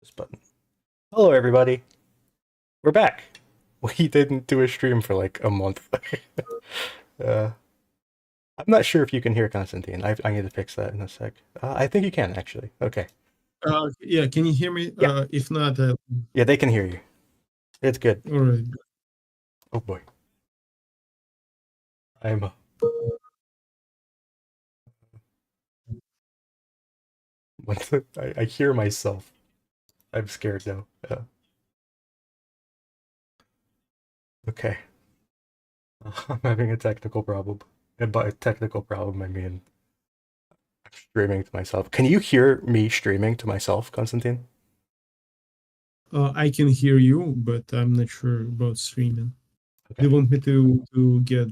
This button. Hello, everybody. We're back. We didn't do a stream for like a month. uh, I'm not sure if you can hear Constantine. I need to fix that in a sec. I think you can, actually. Okay. Yeah, can you hear me? Yeah. If not, Yeah, they can hear you. It's good. all right. Oh, boy. I'm... I hear myself. I'm scared now. Okay. I'm having a technical problem. And by a technical problem, I mean I'm streaming to myself. Can you hear me streaming to myself, Constantine? I can hear you, but I'm not sure about streaming. Do Okay. you want me to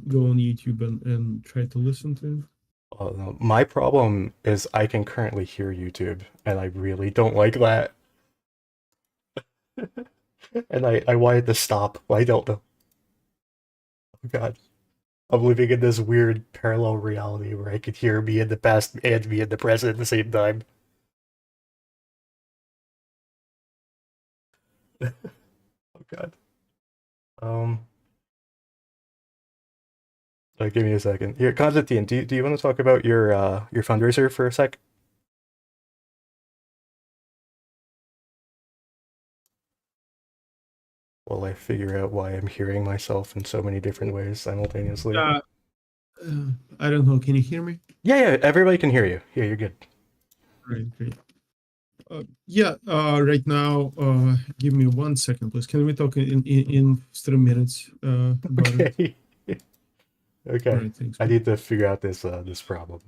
go on YouTube and try to listen to it? No. My problem is I can currently hear YouTube, and I really don't like that. And I wanted to stop. I don't know. Oh God. I'm living in this weird parallel reality where I could hear me in the past and me in the present at the same time. Oh God. Um, give me a second. Here, Constantine, do you want to talk about your fundraiser for a sec? While I figure out why I'm hearing myself in so many different ways simultaneously. I don't know. Can you hear me? Yeah, everybody can hear you. Yeah, you're good. Right, great. Right now, give me 1 second, please. Can we talk in 3 minutes about it? Okay. Okay. Right, thanks. I need to figure out this problem.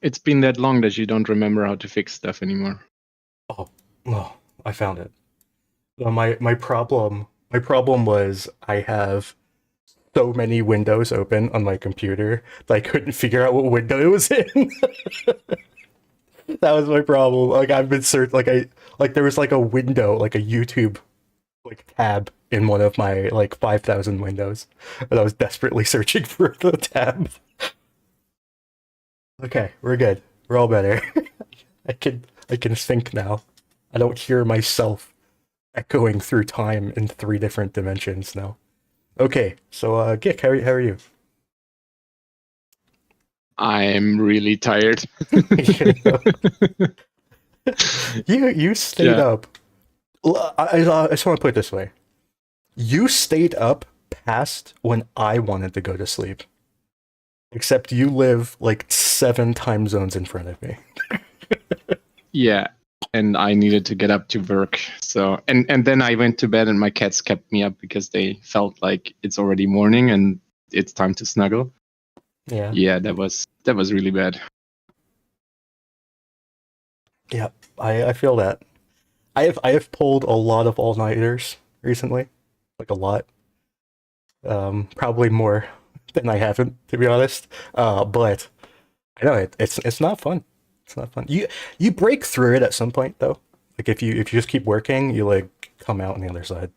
It's been that long that you don't remember how to fix stuff anymore. Oh, I found it. My problem was I have so many windows open on my computer that I couldn't figure out what window it was in. That was my problem. Like I've been there was like a window, like a YouTube like tab in one of my like 5,000 windows, and I was desperately searching for the tab. Okay, we're good. We're all better. I can think now. I don't hear myself echoing through time in 3 different dimensions now. Okay, so Gick, how are you? I'm really tired. You stayed up. I just want to put it this way. You stayed up past when I wanted to go to sleep. Except you live like 7 time zones in front of me. Yeah, and I needed to get up to work. So and then I went to bed and my cats kept me up because they felt like it's already morning and it's time to snuggle. Yeah. Yeah, that was really bad. Yeah, I feel that. I have pulled a lot of all-nighters recently. Like a lot. Probably more than I haven't, to be honest. But I know it's not fun. It's not fun. You break through it at some point though. Like if you just keep working, you like come out on the other side.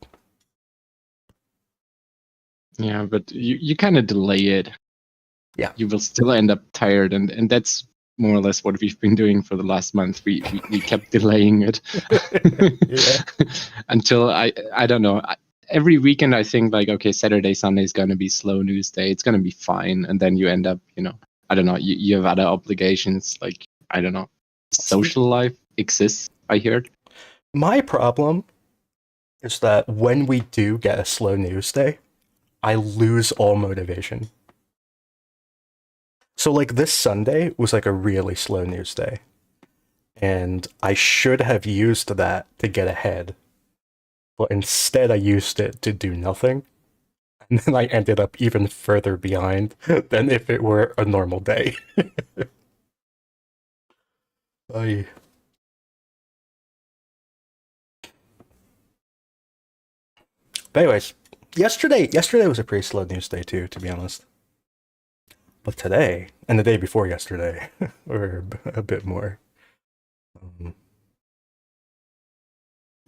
Yeah, but you kind of delay it. Yeah. You will still end up tired, and that's more or less what we've been doing for the last month. We kept delaying it until I don't know. Every weekend I think like, okay, Saturday, Sunday is going to be slow news day. It's going to be fine. And then you end up, I don't know, you have other obligations. Like, I don't know, social life exists, I heard. My problem is that when we do get a slow news day, I lose all motivation. So like this Sunday was like a really slow news day. And I should have used that to get ahead. But instead I used it to do nothing. And then I ended up even further behind than if it were a normal day. But anyways, yesterday was a pretty slow news day too, to be honest. But today, and the day before yesterday, were a bit more.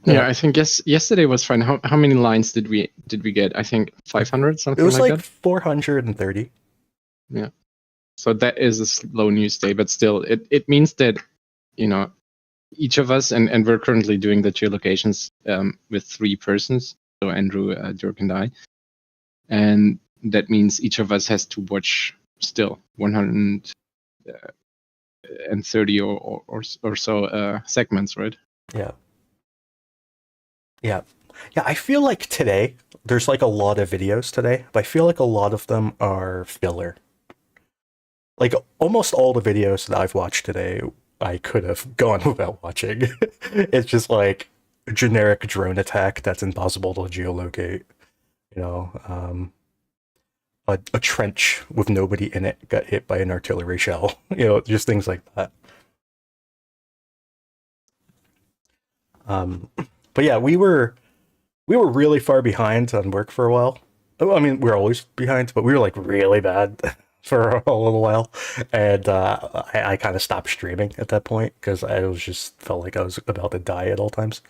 Yeah, I think yesterday was fine. How many lines did we get? I think 500, something like that. It was like 430. Yeah. So that is a slow news day, but still, it means that, each of us, and we're currently doing the geolocations with 3 persons, so Andrew, Dirk, and I, and that means each of us has to watch still 130 or so segments, right? Yeah. Yeah. Yeah, I feel like today, there's like a lot of videos today, but I feel like a lot of them are filler. Like almost all the videos that I've watched today, I could have gone without watching. It's just like a generic drone attack that's impossible to geolocate. You know, a trench with nobody in it got hit by an artillery shell. Just things like that. But yeah, we were really far behind on work for a while. I mean, we're always behind, but we were like really bad for a little while, and I kind of stopped streaming at that point because I was just felt like I was about to die at all times.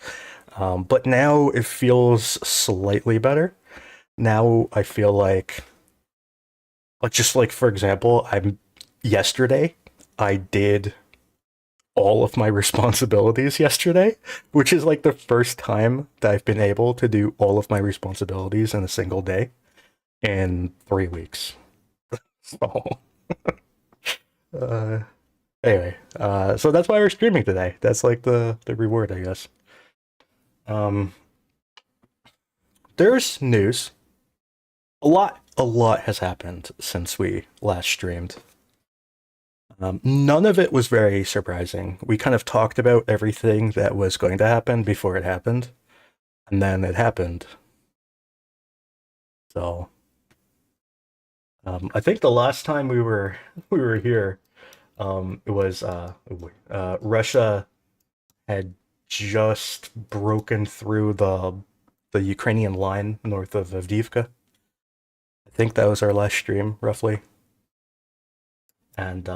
But now it feels slightly better. Now I feel like just like for example, yesterday I did all of my responsibilities yesterday, which is like the first time that I've been able to do all of my responsibilities in a single day in 3 weeks. So, anyway, so that's why we're streaming today. That's like the reward, I guess. There's news. A lot has happened since we last streamed. None of it was very surprising. We kind of talked about everything that was going to happen before it happened, and then it happened. So, I think the last time we were here, it was Russia had just broken through the Ukrainian line north of Avdiivka. I think that was our last stream, roughly. And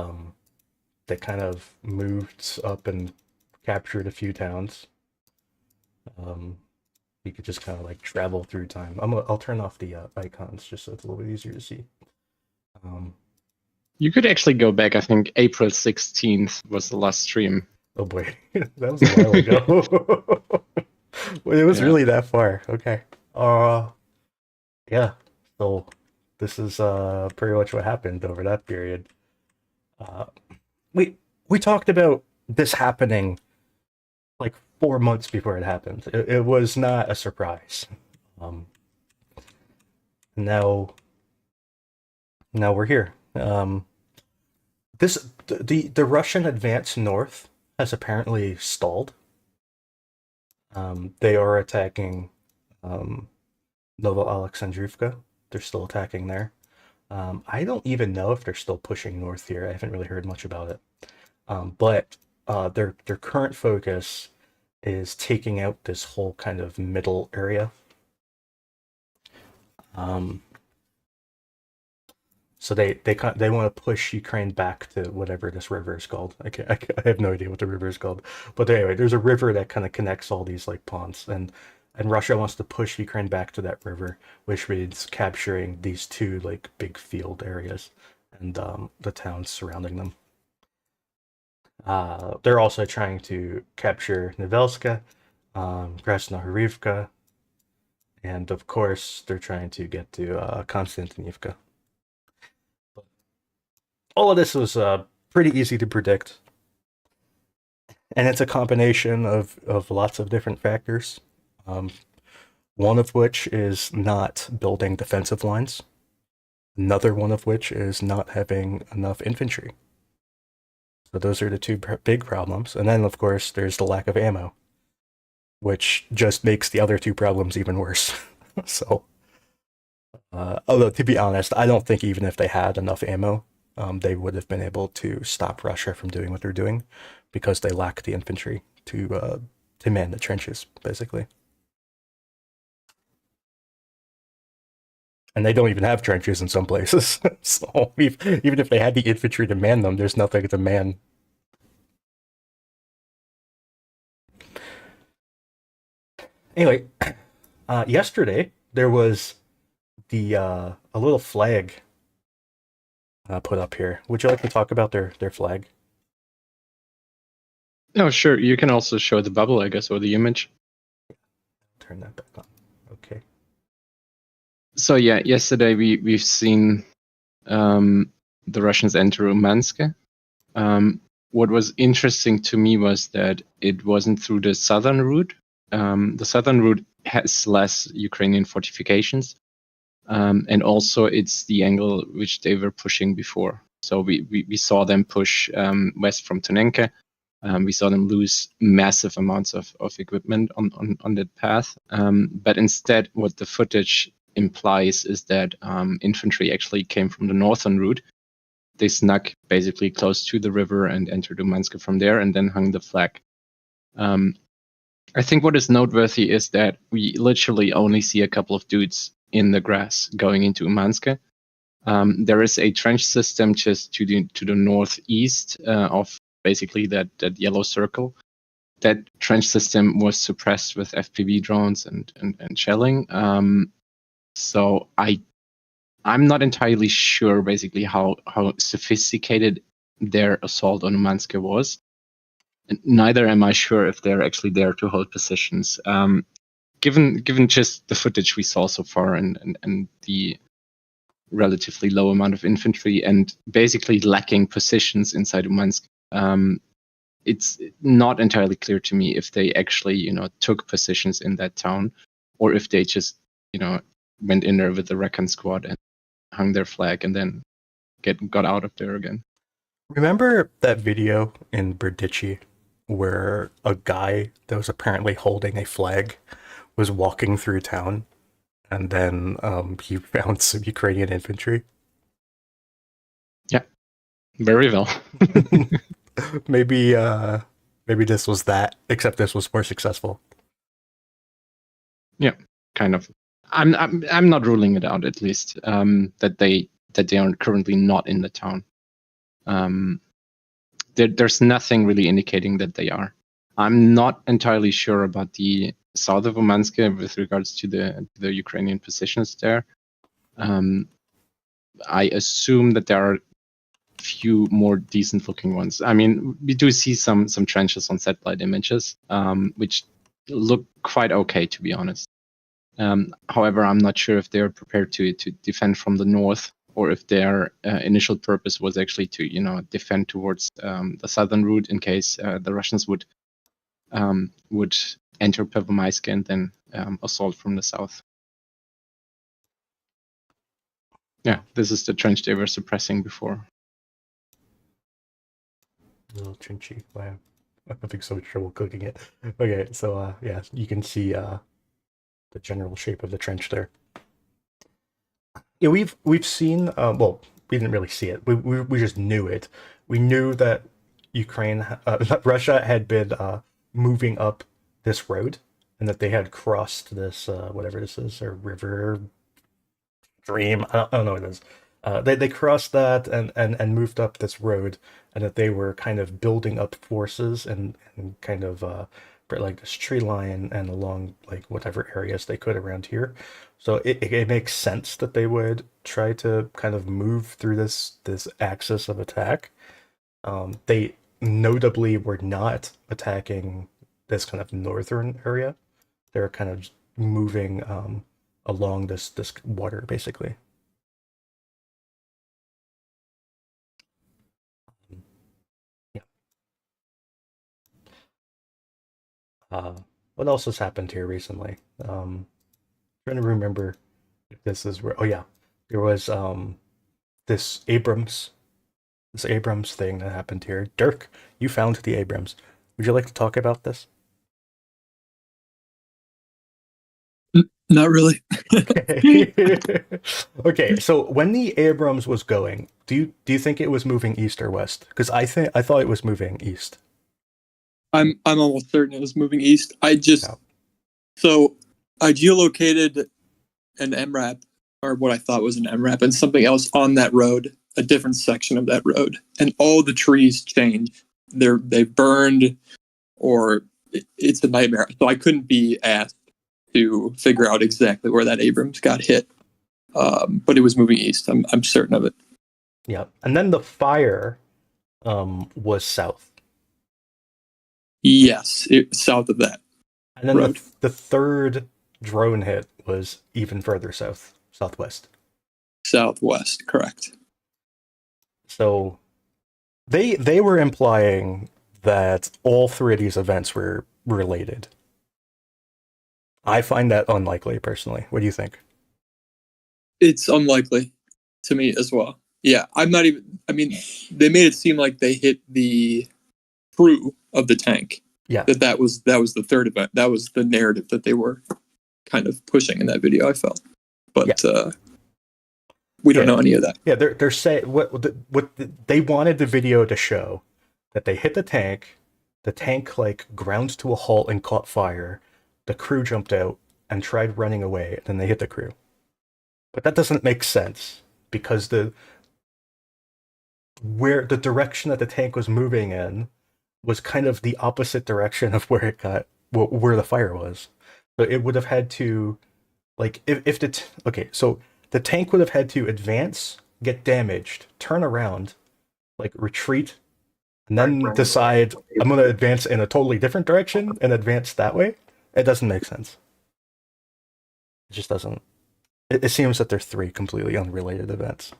they kind of moved up and captured a few towns. You could just kind of like travel through time. I'll turn off the icons just so it's a little bit easier to see. You could actually go back. I think April 16th was the last stream. Oh boy, that was a while ago. It was really that far. Okay. Yeah. So this is pretty much what happened over that period. We talked about this happening like 4 months before it happened. It was not a surprise. Now we're here. The Russian advance north has apparently stalled. They are attacking Novo-Alexandrivka. They're still attacking there. I don't even know if they're still pushing north here. I haven't really heard much about it. But their current focus is taking out this whole kind of middle area. So they want to push Ukraine back to whatever this river is called. I have no idea what the river is called. But anyway, there's a river that kind of connects all these like ponds, and Russia wants to push Ukraine back to that river, which means capturing these 2 like big field areas and the towns surrounding them. They're also trying to capture Novelska, Krasnohorivka, and of course they're trying to get to Konstantinivka. All of this was pretty easy to predict, and it's a combination of lots of different factors. One of which is not building defensive lines. Another one of which is not having enough infantry. So those are the 2 big problems. And then, of course, there's the lack of ammo, which just makes the other 2 problems even worse. So, although to be honest, I don't think even if they had enough ammo, they would have been able to stop Russia from doing what they're doing, because they lack the infantry to man the trenches, basically. And they don't even have trenches in some places. So even if they had the infantry to man them, there's nothing to man. Anyway, yesterday there was a little flag put up here. Would you like to talk about their flag? No, sure. You can also show the bubble, I guess, or the image. Turn that back on. Okay. So yeah, yesterday we've seen the Russians enter Umansk. What was interesting to me was that it wasn't through the southern route. The southern route has less Ukrainian fortifications, and also it's the angle which they were pushing before. So we saw them push west from Tonenka. We saw them lose massive amounts of equipment on that path. But instead, what the footage implies is that infantry actually came from the northern route. They snuck basically close to the river and entered Umansk from there and then hung the flag. I think what is noteworthy is that we literally only see a couple of dudes in the grass going into Umansk. There is a trench system just to the northeast of basically that yellow circle. That trench system was suppressed with FPV drones and shelling. So I'm not entirely sure basically how sophisticated their assault on Umansk was. And neither am I sure if they're actually there to hold positions. Given just the footage we saw so far and the relatively low amount of infantry and basically lacking positions inside Umansk, it's not entirely clear to me if they actually, took positions in that town, or if they just, went in there with the recon squad and hung their flag and then got out of there again. Remember that video in Berdichi where a guy that was apparently holding a flag was walking through town, and then he found some Ukrainian infantry? Yeah, very well. Maybe this was that, except this was more successful. Yeah, kind of. I'm not ruling it out, at least that they are currently not in the town. There's nothing really indicating that they are. I'm not entirely sure about the south of Umansk with regards to the Ukrainian positions there. I assume that there are a few more decent looking ones. I mean, we do see some trenches on satellite images, which look quite okay, to be honest. However, I'm not sure if they're prepared to defend from the north, or if their initial purpose was actually to, defend towards the southern route in case the Russians would enter Pervomaisk and then assault from the south. Yeah, this is the trench they were suppressing before. A little trenchy. Wow, I'm having so much trouble cooking it. Okay, so yeah, you can see the general shape of the trench there. Yeah, we've seen. Well, we didn't really see it. We just knew it. We knew that Russia had been moving up this road, and that they had crossed this whatever this is, or river, stream. I don't know what it is. They crossed that and moved up this road, and that they were kind of building up forces and kind of like this tree line and along like whatever areas they could around here. So it makes sense that they would try to kind of move through this axis of attack. They notably were not attacking this kind of northern area. They're kind of moving along this water basically. What else has happened here recently? Trying to remember if this is where. Oh yeah, there was this Abrams thing that happened here. Dirk, you found the Abrams. Would you like to talk about this? Not really. Okay. Okay. So when the Abrams was going, do you think it was moving east or west? Because I thought it was moving east. I'm almost certain it was moving east. Yeah. So I geolocated an MRAP, or what I thought was an MRAP, and something else on that road, a different section of that road, and all the trees changed. They burned, or it's a nightmare. So I couldn't be asked to figure out exactly where that Abrams got hit, but it was moving east. I'm certain of it. Yeah, and then the fire was south, Yes, south of that and then road. the third drone hit was even further southwest. Southwest, correct. So they were implying that all three of these events were related. I find that unlikely personally. What do you think? It's unlikely to me as well. Yeah, I'm not even. I mean, they made it seem like they hit the crew of the tank. Yeah. That was the third event. That was the narrative that they were kind of pushing in that video, I felt. But we don't know any of that. Yeah, they're saying they wanted the video to show that they hit the tank like ground to a halt and caught fire. The crew jumped out and tried running away, and then they hit the crew. But that doesn't make sense because the direction that the tank was moving in was kind of the opposite direction of where where the fire was. So it would have had to, like, so the tank would have had to advance, get damaged, turn around, like retreat, and then decide I'm going to advance in a totally different direction and advance that way. It doesn't make sense. It just doesn't. It seems that they're three completely unrelated events.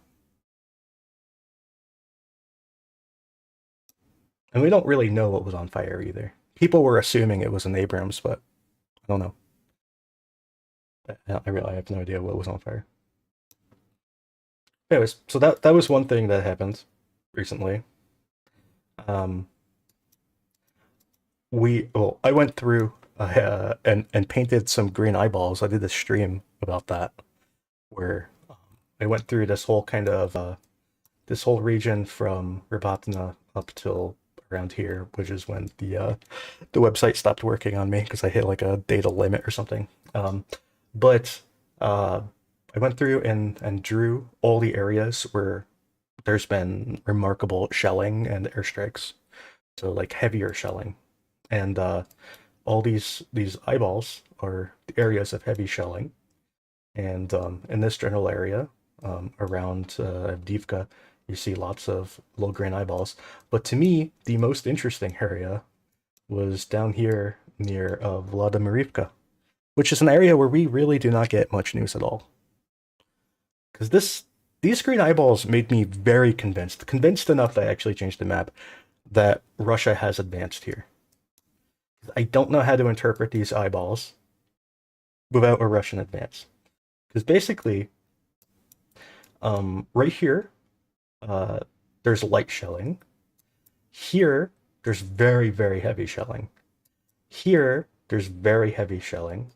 And we don't really know what was on fire either. People were assuming it was an Abrams, but I don't know. I have no idea what was on fire. Anyways, so that was one thing that happened recently. I went through and painted some green eyeballs. I did a stream about that, where I went through this whole kind of this whole region from Rabatna up till around here, which is when the website stopped working on me because I hit like a data limit or something. But I went through and drew all the areas where there's been remarkable shelling and airstrikes, so like heavier shelling, and all these eyeballs are the areas of heavy shelling. And in this general area around Avdiivka, you see lots of low grain eyeballs. But to me, the most interesting area was down here near Vladimirivka, which is an area where we really do not get much news at all. Because these green eyeballs made me very convinced enough that I actually changed the map, that Russia has advanced here. I don't know how to interpret these eyeballs without a Russian advance. Because basically, right here, there's light shelling. Here, there's very, very heavy shelling. Here, there's very heavy shelling.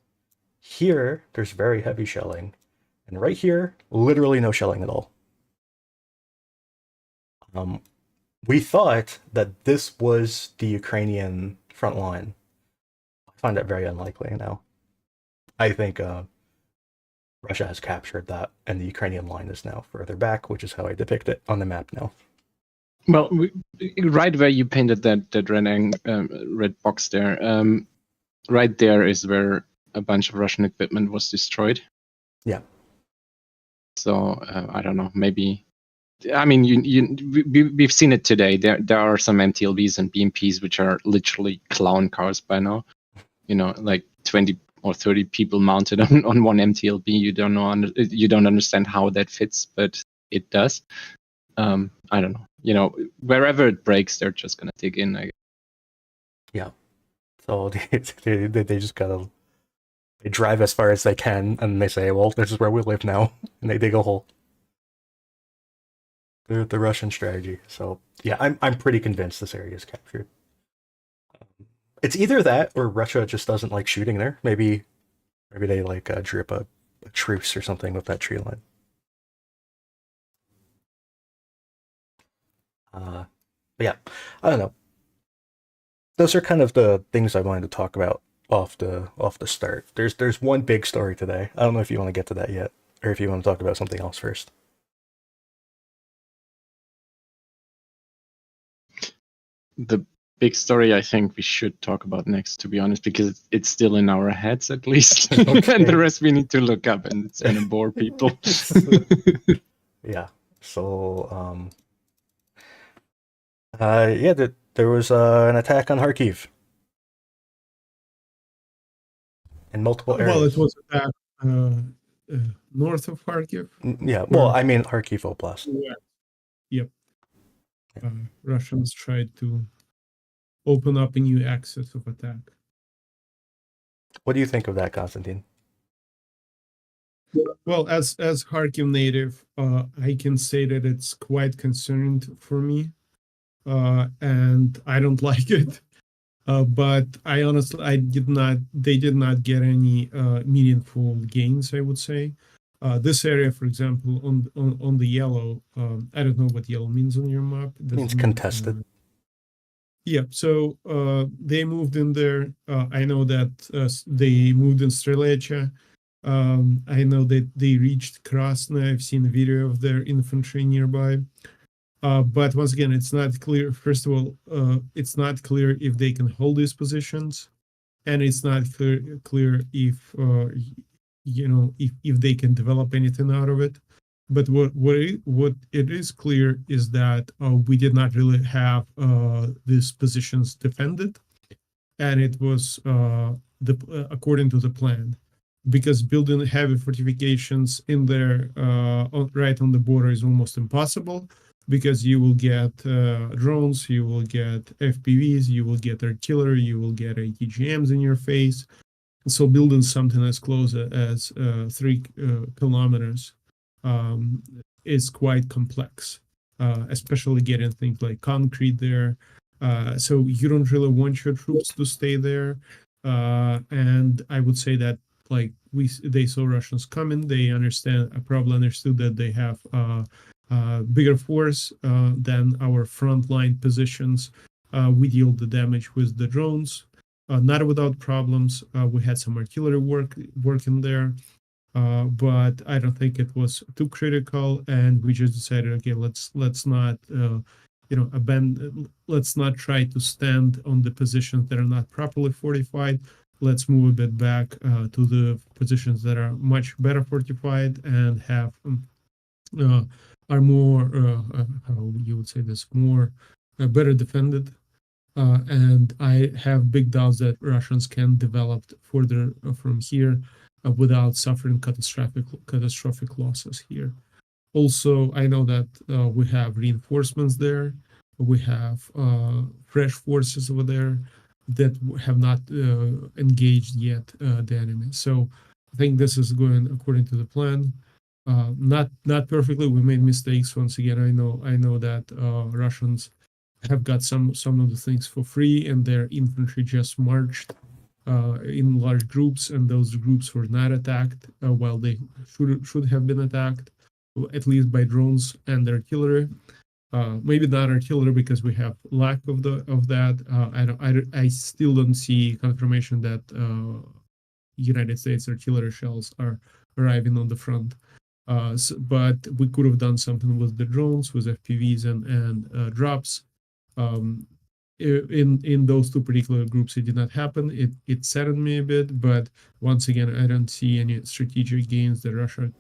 Here, there's very heavy shelling. And right here, literally no shelling at all. We thought that this was the Ukrainian front line. I find that very unlikely now. I think Russia has captured that, and the Ukrainian line is now further back, which is how I depict it on the map now. Well, right where you painted that red box there, right there is where a bunch of Russian equipment was destroyed. Yeah. So I don't know. Maybe. I mean, we've seen it today. There are some MTLBs and BMPs which are literally clown cars by now. You know, like 20 or 30 people mounted on one MTLB. You don't understand how that fits, but it does. I don't know. You know, wherever it breaks, they're just gonna dig in, I guess. Yeah. So they just gotta drive as far as they can, and they say, "Well, this is where we live now," and they dig a hole. The Russian strategy. So yeah, I'm pretty convinced this area is captured. It's either that or Russia just doesn't like shooting there. Maybe they like drew up a truce or something with that tree line. But yeah, I don't know. Those are kind of the things I wanted to talk about off the start. There's one big story today. I don't know if you want to get to that yet, or if you want to talk about something else first. The big story I think we should talk about next, to be honest, because it's still in our heads at least. Okay. And the rest we need to look up, and it's going to bore people. Yeah. So, yeah, there was an attack on Kharkiv in multiple Well, it areas. was attacked north of Kharkiv. Yeah, well, I mean Kharkiv Oblast. Yeah. Yep. Russians tried to open up a new axis of attack. What do you think of that, Constantine? Well, as Kharkiv native, I can say that it's quite concerned for me, and I don't like it. But I honestly, they did not get any meaningful gains, I would say. This area, for example, on the yellow, I don't know what yellow means on your map. It means contested. Yeah, so they moved in there. I know that they moved in Strelecha. I know that they reached Krasna. I've seen a video of their infantry nearby. But once again, it's not clear. First of all, it's not clear if they can hold these positions, and it's not clear if if they can develop anything out of it. But what it is clear is that we did not really have these positions defended, and it was according to the plan, because building heavy fortifications in there right on the border is almost impossible, because you will get drones, you will get FPVs, you will get artillery, you will get ATGMs in your face. So building something as close as 3 kilometers is quite complex, especially getting things like concrete there. So you don't really want your troops to stay there. And I would say that they saw Russians coming. They probably understood that they have bigger force than our frontline positions. We deal the damage with the drones, not without problems. We had some artillery working there, but I don't think it was too critical. And we just decided, okay, let's not abandon. Let's not try to stand on the positions that are not properly fortified. Let's move a bit back to the positions that are much better fortified and have are more how you would say this, more better defended. And I have big doubts that Russians can develop further from here without suffering catastrophic losses here. Also, I know that we have reinforcements there. We have fresh forces over there that have not engaged yet the enemy. So I think this is going according to the plan. Not perfectly. We made mistakes once again. I know that Russians have got some of the things for free, and their infantry just marched in large groups, and those groups were not attacked while they should have been attacked, at least by drones and artillery. Maybe not artillery because we have lack of that. I still don't see confirmation that United States artillery shells are arriving on the front. But we could have done something with the drones, with FPVs and drops. In those two particular groups, it did not happen. It saddened me a bit, but once again, I don't see any strategic gains that Russia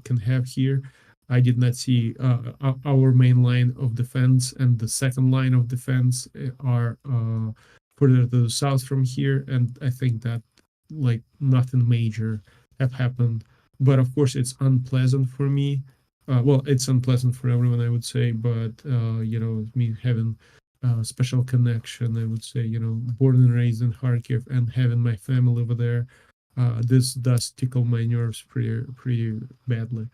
can have here. I did not see our main line of defense and the second line of defense are further to the south from here, and I think that nothing major have happened. But of course, it's unpleasant for me. Well, it's unpleasant for everyone, I would say. But me having a special connection, I would say, born and raised in Kharkiv and having my family over there, this does tickle my nerves pretty badly.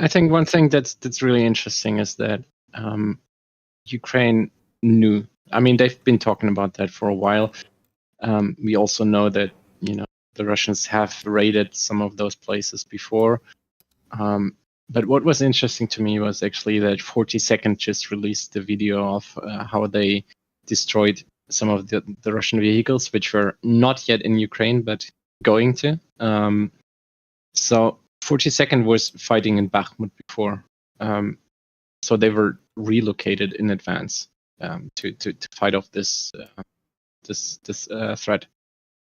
I think one thing that's really interesting is that Ukraine knew. I mean, they've been talking about that for a while. We also know that the Russians have raided some of those places before. But what was interesting to me was actually that 40-second just released the video of how they destroyed some of the Russian vehicles, which were not yet in Ukraine, but going to. So 40-second was fighting in Bakhmut before. So they were relocated in advance to fight off this threat,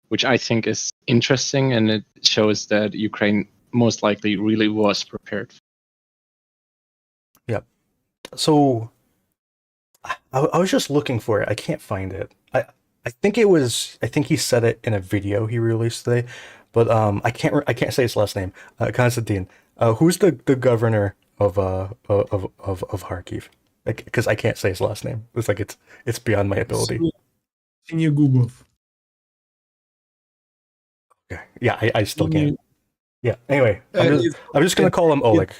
which I think is interesting, and it shows that Ukraine most likely really was prepared for. So I was just looking for it. I can't find it. I think he said it in a video he released today, but I can't say his last name. Constantine. Who's the governor of Kharkiv? Because I can't say his last name. It's like it's beyond my ability. Can you Google? Okay. Yeah, I still can't. Yeah. Anyway, I'm just gonna call him Oleg.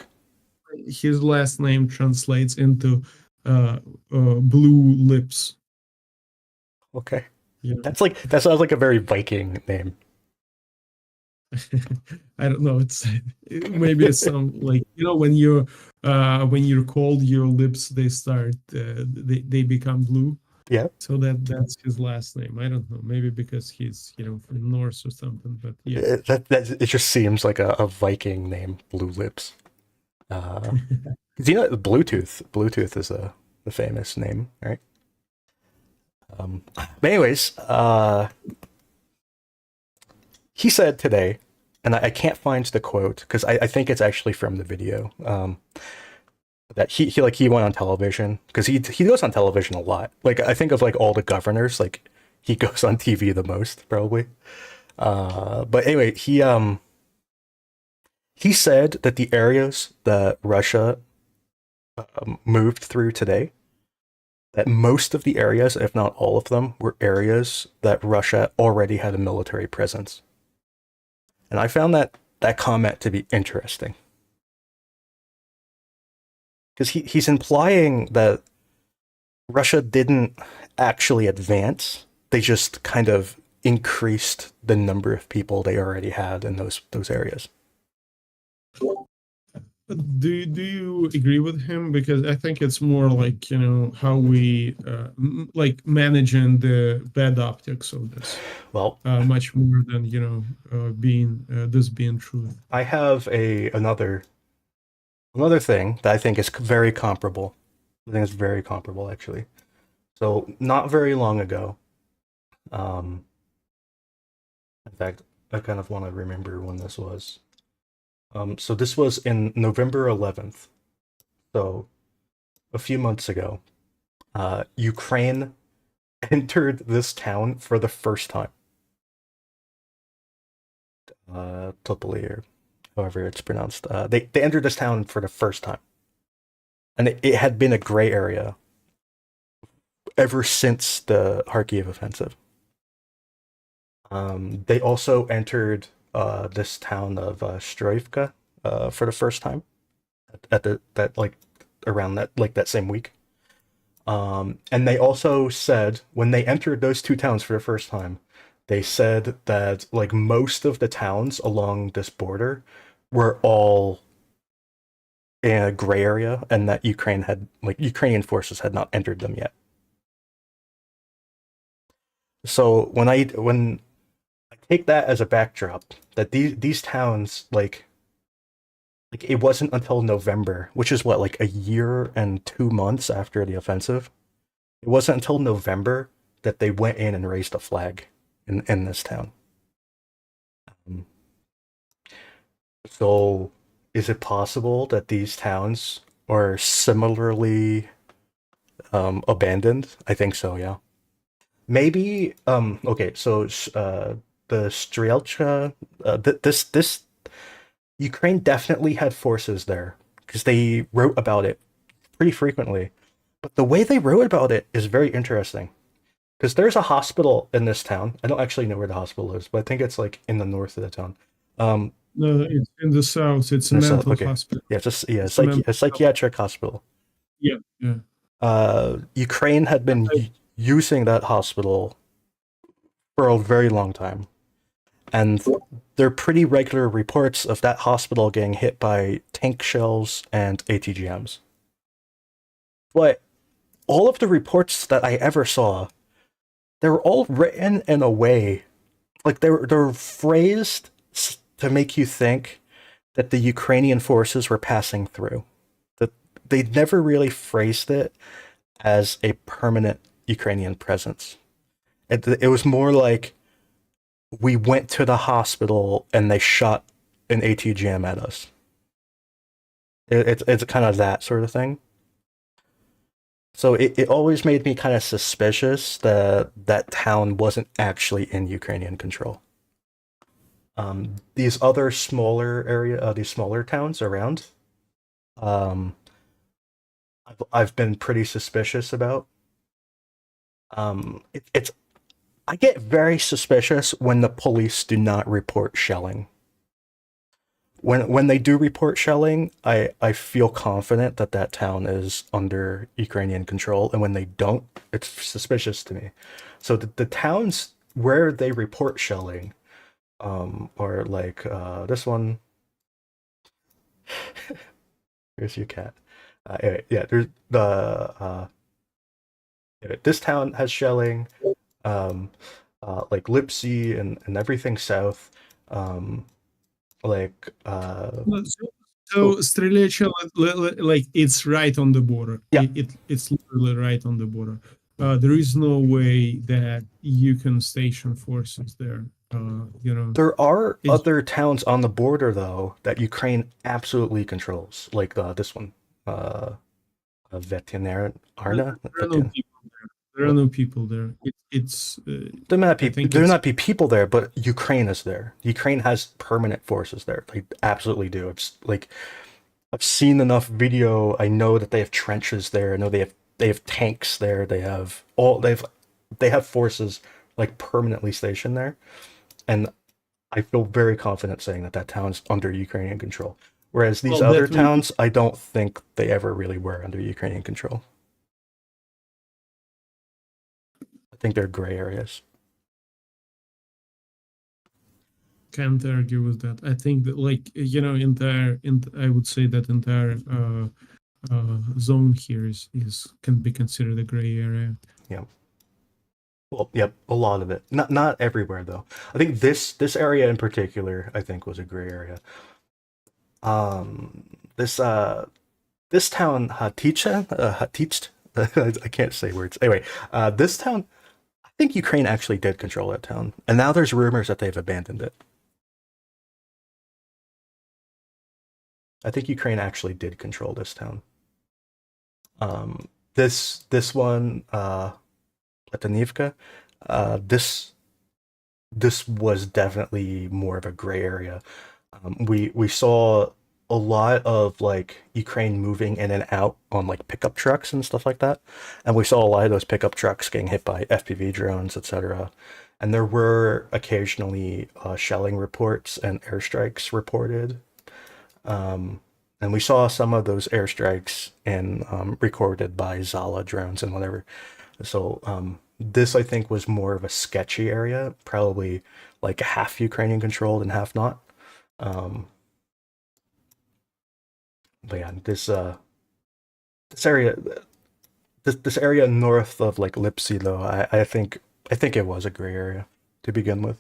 His last name translates into blue lips. Okay. Yeah. That sounds like a very Viking name. I don't know. Maybe it's some like when you're cold, your lips they start they become blue. Yeah. So that's his last name. I don't know. Maybe because he's from Norse or something. But yeah, It just seems like a Viking name. Blue lips. Bluetooth is the famous name, right? But anyways, he said today, and I can't find the quote because I think it's actually from the video. That he went on television because he goes on television a lot. Like I think of like all the governors, like he goes on TV the most probably. But anyway, he said that the areas that Russia moved through today, that most of the areas, if not all of them, were areas that Russia already had a military presence. And I found that comment to be interesting. Because he's implying that Russia didn't actually advance. They just kind of increased the number of people they already had in those areas. Do you agree with him? Because I think it's more like how we like managing the bad optics of this. Well, much more than being this being true. I have another thing that I think is very comparable. I think it's very comparable actually. So not very long ago, in fact, I kind of want to remember when this was. So this was in November 11th. So a few months ago, Ukraine entered this town for the first time. Topoli, or however it's pronounced. They entered this town for the first time. And it had been a gray area ever since the Kharkiv offensive. They also entered this town of Stroivka for the first time around that same week. And they also said when they entered those two towns for the first time, they said that like most of the towns along this border were all in a gray area, and that Ukrainian forces had not entered them yet. So when I take that as a backdrop, that these towns like it wasn't until November, which is what, like a year and 2 months after the offensive, it wasn't until November that they went in and raised a flag in this town. So is it possible that these towns are similarly abandoned? I think so, yeah. Maybe okay, so the Strelcha, this Ukraine definitely had forces there because they wrote about it pretty frequently. But the way they wrote about it is very interesting because there's a hospital in this town. I don't actually know where the hospital is, but I think it's like in the north of the town. No, it's in the south. It's a mental hospital. Yeah, it's a psychiatric hospital. Yeah. Ukraine had been using that hospital for a very long time. And there are pretty regular reports of that hospital getting hit by tank shells and ATGMs. But all of the reports that I ever saw, they were all written in a way, like they're phrased to make you think that the Ukrainian forces were passing through. That they never really phrased it as a permanent Ukrainian presence. It was more like, we went to the hospital and they shot an ATGM at us. It's kind of that sort of thing. So it always made me kind of suspicious that that town wasn't actually in Ukrainian control. These other these smaller towns around, um, I've been pretty suspicious about. It's I get very suspicious when the police do not report shelling. When they do report shelling, I feel confident that that town is under Ukrainian control, and when they don't, it's suspicious to me. So the towns where they report shelling, are like this one. Here's your cat. Anyway, yeah, there's the this town has shelling, um, like Lipsy and everything south, like So Streletsha, like it's right on the border. Yeah. It's literally right on the border. There is no way that you can station forces there. there are It's- other towns on the border though that Ukraine absolutely controls, like this one, Veterinar Arna. There are no people there. There are no people there. It's There may not I be think there it's- not be people there, but Ukraine is there. Ukraine has permanent forces there. They absolutely do. I've seen enough video. I know that they have trenches there. I know they have tanks there. They have forces like permanently stationed there, and I feel very confident saying that that town's under Ukrainian control. Whereas these Well, other that will- towns, I don't think they ever really were under Ukrainian control. I think they're gray areas. Can't argue with that. I think that, like, I would say that entire zone here is can be considered a gray area. Well, yep, a lot of it. Not everywhere though. I think this area in particular, I think, was a gray area. This town Hatitsk, I can't say words. Anyway, this town, I think Ukraine actually did control that town, and now there's rumors that they've abandoned it. I think Ukraine actually did control this town. This one, Latinivka, this was definitely more of a gray area. We saw a lot of like Ukraine moving in and out on like pickup trucks and stuff like that, and we saw a lot of those pickup trucks getting hit by FPV drones, etc. And there were occasionally shelling reports and airstrikes reported. And we saw some of those airstrikes and recorded by Zala drones and whatever. So this, I think, was more of a sketchy area, probably like half Ukrainian controlled and half not. But yeah, this area north of like Lipsy though, I think it was a gray area to begin with.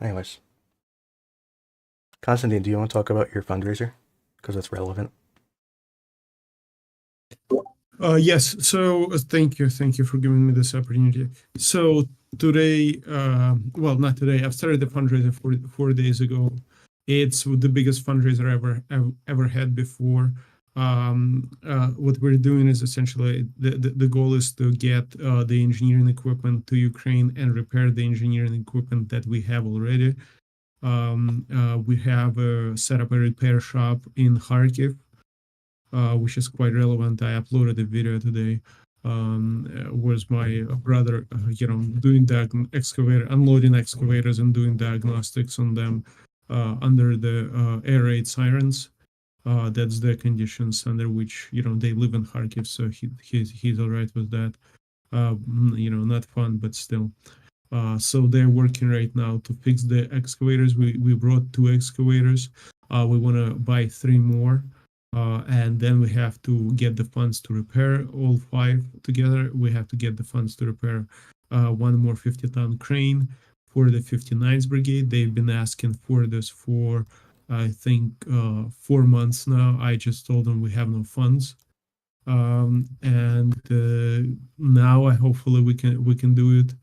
Anyways, Constantine, do you want to talk about your fundraiser? Because it's relevant. Yes. So thank you for giving me this opportunity. So today, well, not today. I've started the fundraiser 4 days ago. It's the biggest fundraiser I've ever had before. What we're doing is essentially the goal is to get the engineering equipment to Ukraine and repair the engineering equipment that we have already. We have set up a repair shop in Kharkiv, which is quite relevant. I uploaded a video today. Was my brother, doing unloading excavators and doing diagnostics on them under the air raid sirens. That's the conditions under which they live in Kharkiv, so he's all right with that. Not fun, but still. So they're working right now to fix the excavators. We brought 2 excavators. We want to buy 3 more, and then we have to get the funds to repair all 5 together. We have to get the funds to repair 1 more 50-ton crane for the 59th Brigade. They've been asking for this for, I think, 4 months now. I just told them we have no funds. and now hopefully we can do it.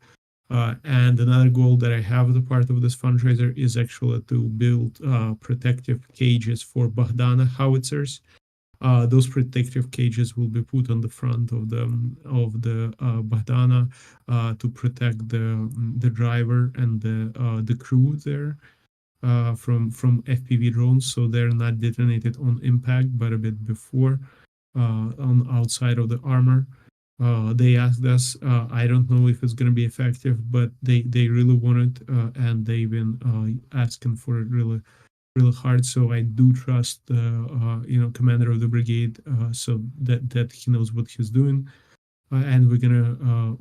And another goal that I have as a part of this fundraiser is actually to build protective cages for Bogdana howitzers. Those protective cages will be put on the front of the Bogdana to protect the driver and the crew there from FPV drones, so they're not detonated on impact, but a bit before on outside of the armor. They asked us, I don't know if it's going to be effective, but they really want it, and they've been asking for it really hard. So I do trust the commander of the brigade, so that he knows what he's doing, and we're gonna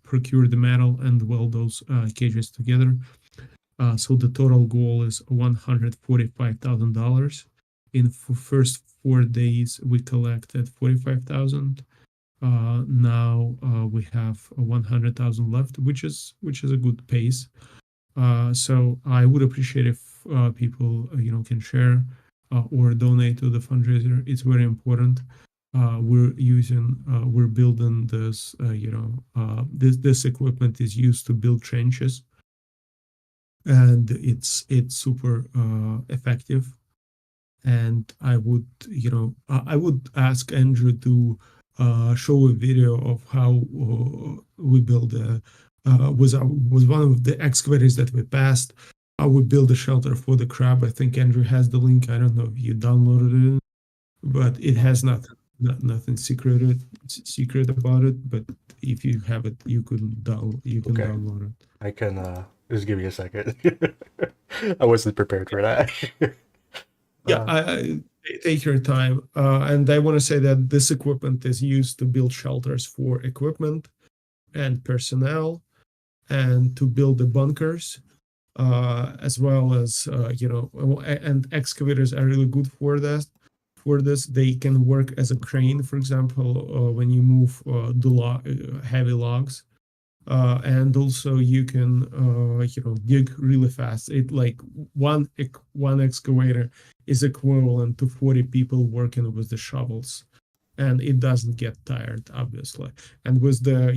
procure the metal and weld those cages together. So the total goal is $145,000. In first 4 days, we collected 45,000. Now we have 100,000 left, which is a good pace. So I would appreciate if people can share or donate to the fundraiser. It's very important. We're building this. This equipment is used to build trenches, and it's super effective. And I would ask Andrew to show a video of how we build was one of the excavators that we passed. We build a shelter for the crab. I think Andrew has the link. I don't know if you downloaded it, but it has nothing secret about it. But if you have it, you can download it. I can just give you a second. I wasn't prepared for that. I take your time. And I want to say that this equipment is used to build shelters for equipment and personnel, and to build the bunkers, as well as and excavators are really good for this. They can work as a crane, for example, when you move heavy logs, and also you can dig really fast. It like one excavator is equivalent to 40 people working with the shovels, and it doesn't get tired, obviously. And with the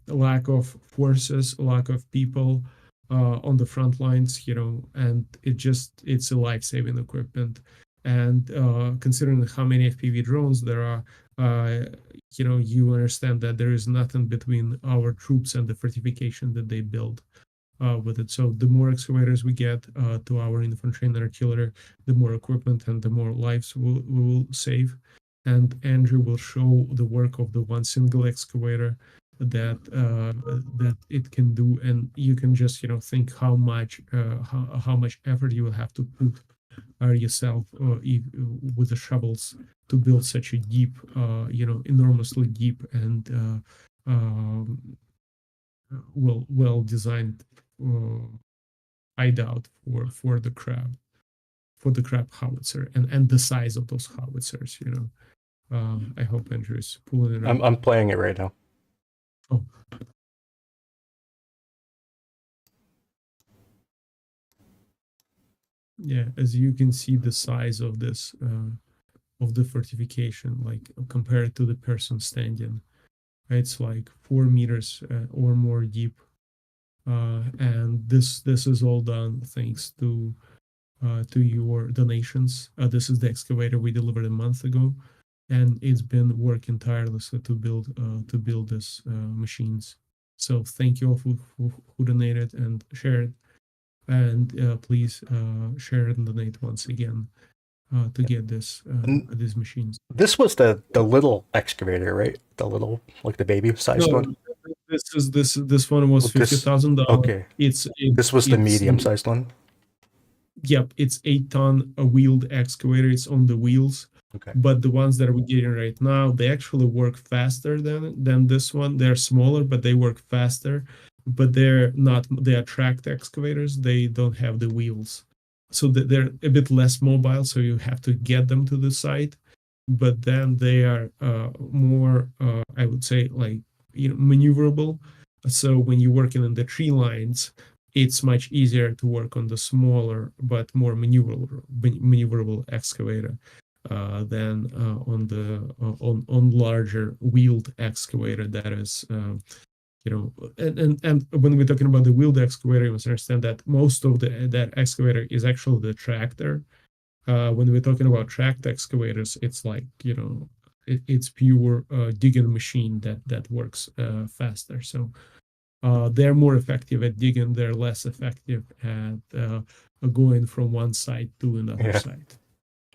lack of forces, lack of people on the front lines, and it's a life-saving equipment. And considering how many FPV drones there are, you understand that there is nothing between our troops and the fortification that they build with it. So the more excavators we get to our infantry and artillery, the more equipment and the more lives we will save. And Andrew will show the work of the one single excavator that it can do, and you can just think how much effort you will have to put yourself with the shovels to build such a deep, enormously deep and well designed hideout for the crab howitzer, and the size of those howitzers. I hope Andrew is pulling it up. I'm playing it right now. Oh. Yeah, as you can see, the size of this of the fortification, like compared to the person standing, it's like 4 meters or more deep, and this is all done thanks to your donations. This is the excavator we delivered a month ago, and it's been working tirelessly to build this machines. So thank you all who donated and shared, and please share and donate once again to get these machines. This was the little excavator, right? The little, like the baby sized one. This one was $50,000. Okay. This was the medium sized one. Yep, it's 8-ton wheeled excavator. It's on the wheels. Okay. But the ones that we're getting right now, they actually work faster than this one. They're smaller, but they work faster. But they're tracked excavators. They don't have the wheels, so they're a bit less mobile. So you have to get them to the site. But then they are more, I would say, like maneuverable. So when you're working in the tree lines, it's much easier to work on the smaller but more maneuverable excavator. than on the on larger wheeled excavator that is and when we're talking about the wheeled excavator, you must understand that most of that excavator is actually the tractor. When we're talking about tracked excavators, it's like it's pure digging machine that works faster. So they're more effective at digging. They're less effective at going from one site to another Yeah. site.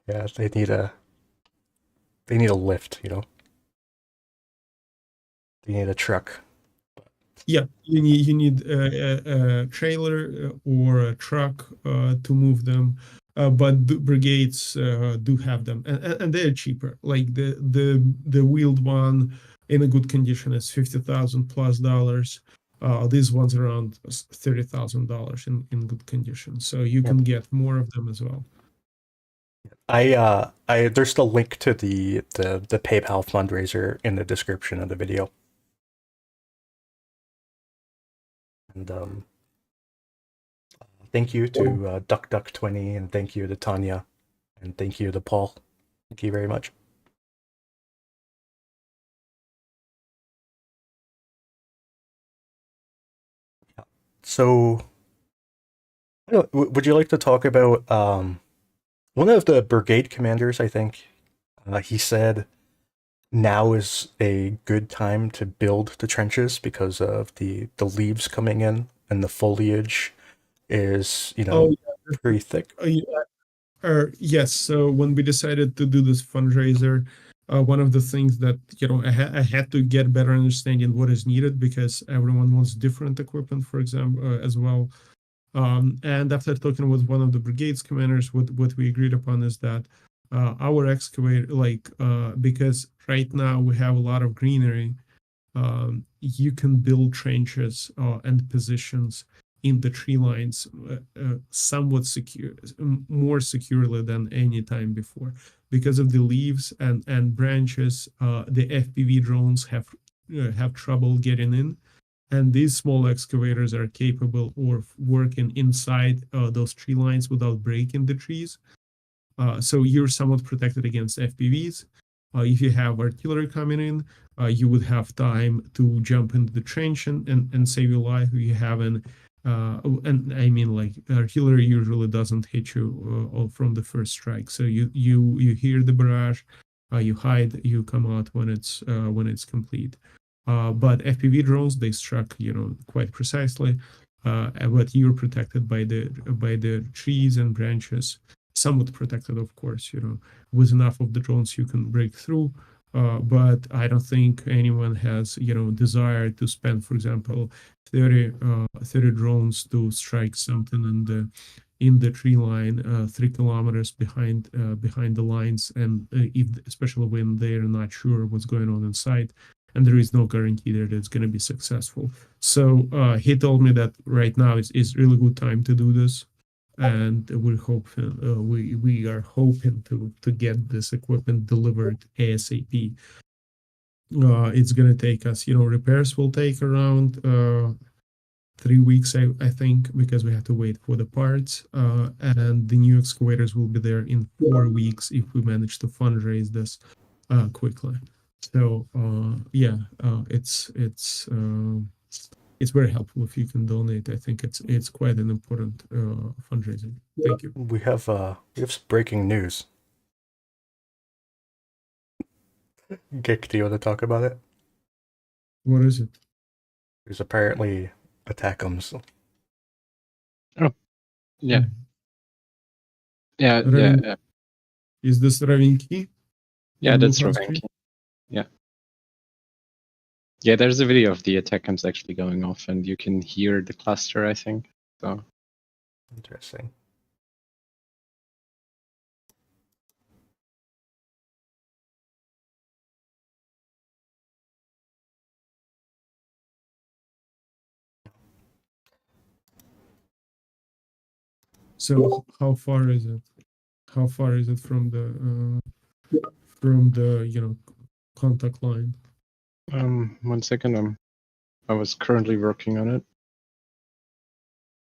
Yeah, they need a lift, you know. They need a truck. Yeah, you need a trailer or a truck to move them, but the brigades do have them, and they're cheaper. Like the wheeled one in a good condition is $50,000+. These ones around $30,000 in good condition, so you can get more of them as well. There's the link to the PayPal fundraiser in the description of the video. And thank you to DuckDuck20, and thank you to Tanya, and thank you to Paul. Thank you very much. So, would you like to talk about one of the brigade commanders? I think he said now is a good time to build the trenches because of the leaves coming in and the foliage is pretty thick. Yes. So when we decided to do this fundraiser, one of the things that I had to get better understanding what is needed because everyone wants different equipment, for example, as well. And after talking with one of the brigades commanders, what we agreed upon is that our excavator, because right now we have a lot of greenery, you can build trenches and positions in the tree lines somewhat more securely than any time before. Because of the leaves and branches, the FPV drones have trouble getting in, and these small excavators are capable of working inside those tree lines without breaking the trees. So you're somewhat protected against FPVs. If you have artillery coming in, you would have time to jump into the trench and save your life. You haven't, and I mean, like artillery usually doesn't hit you from the first strike. So you hear the barrage, you hide, you come out when it's complete. But FPV drones, they struck quite precisely, but you're protected by the trees and branches, somewhat protected, of course. With enough of the drones you can break through. But I don't think anyone has desire to spend, for example, 30 drones to strike something in the tree line 3 kilometers behind the lines, and especially when they're not sure what's going on inside, and there is no guarantee that it's going to be successful. So he told me that right now is really good time to do this, and we are hoping to get this equipment delivered ASAP. It's going to take us, repairs will take around 3 weeks, I think, because we have to wait for the parts, and the new excavators will be there in 4 weeks if we manage to fundraise this quickly. So it's very helpful if you can donate. I think it's quite an important fundraising. Thank you. We have some breaking news. Gik, do you want to talk about it? What is it? There's apparently attackums. Oh, yeah. Mm. Yeah. Is this Ravinki? Yeah, that's Ravinki. Yeah, there's a video of the attackams actually going off, and you can hear the cluster, I think. So Interesting. So how far is it? How far is it from the contact line? 1 second. I was currently working on it.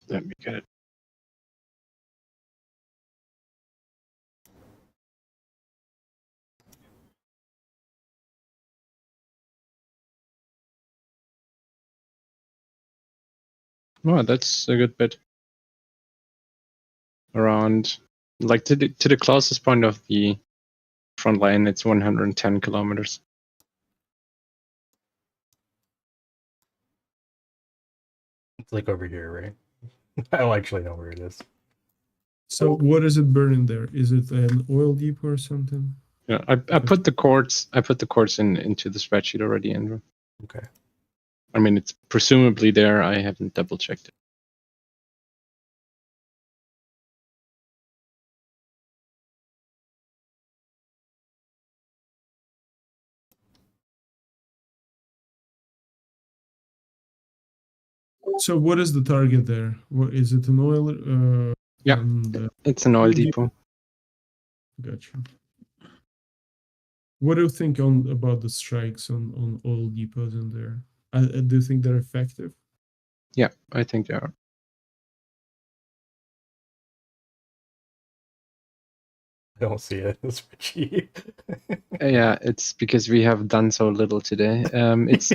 Let me get it. Oh, that's a good bit. Around, like to the closest point of the front line, it's 110 kilometers. It's like over here, right? I don't actually know where it is. So what is it burning there? Is it an oil depot or something? Yeah, I put the courts into the spreadsheet already, Andrew. Okay. I mean, it's presumably there. I haven't double checked it. So what is the target there? What is it, an oil? Yeah, it's an oil depot. Gotcha. What do you think about the strikes on oil depots in there? Do you think they're effective? Yeah, I think they are. I don't see it in the spreadsheet. Yeah, it's because we have done so little today. It's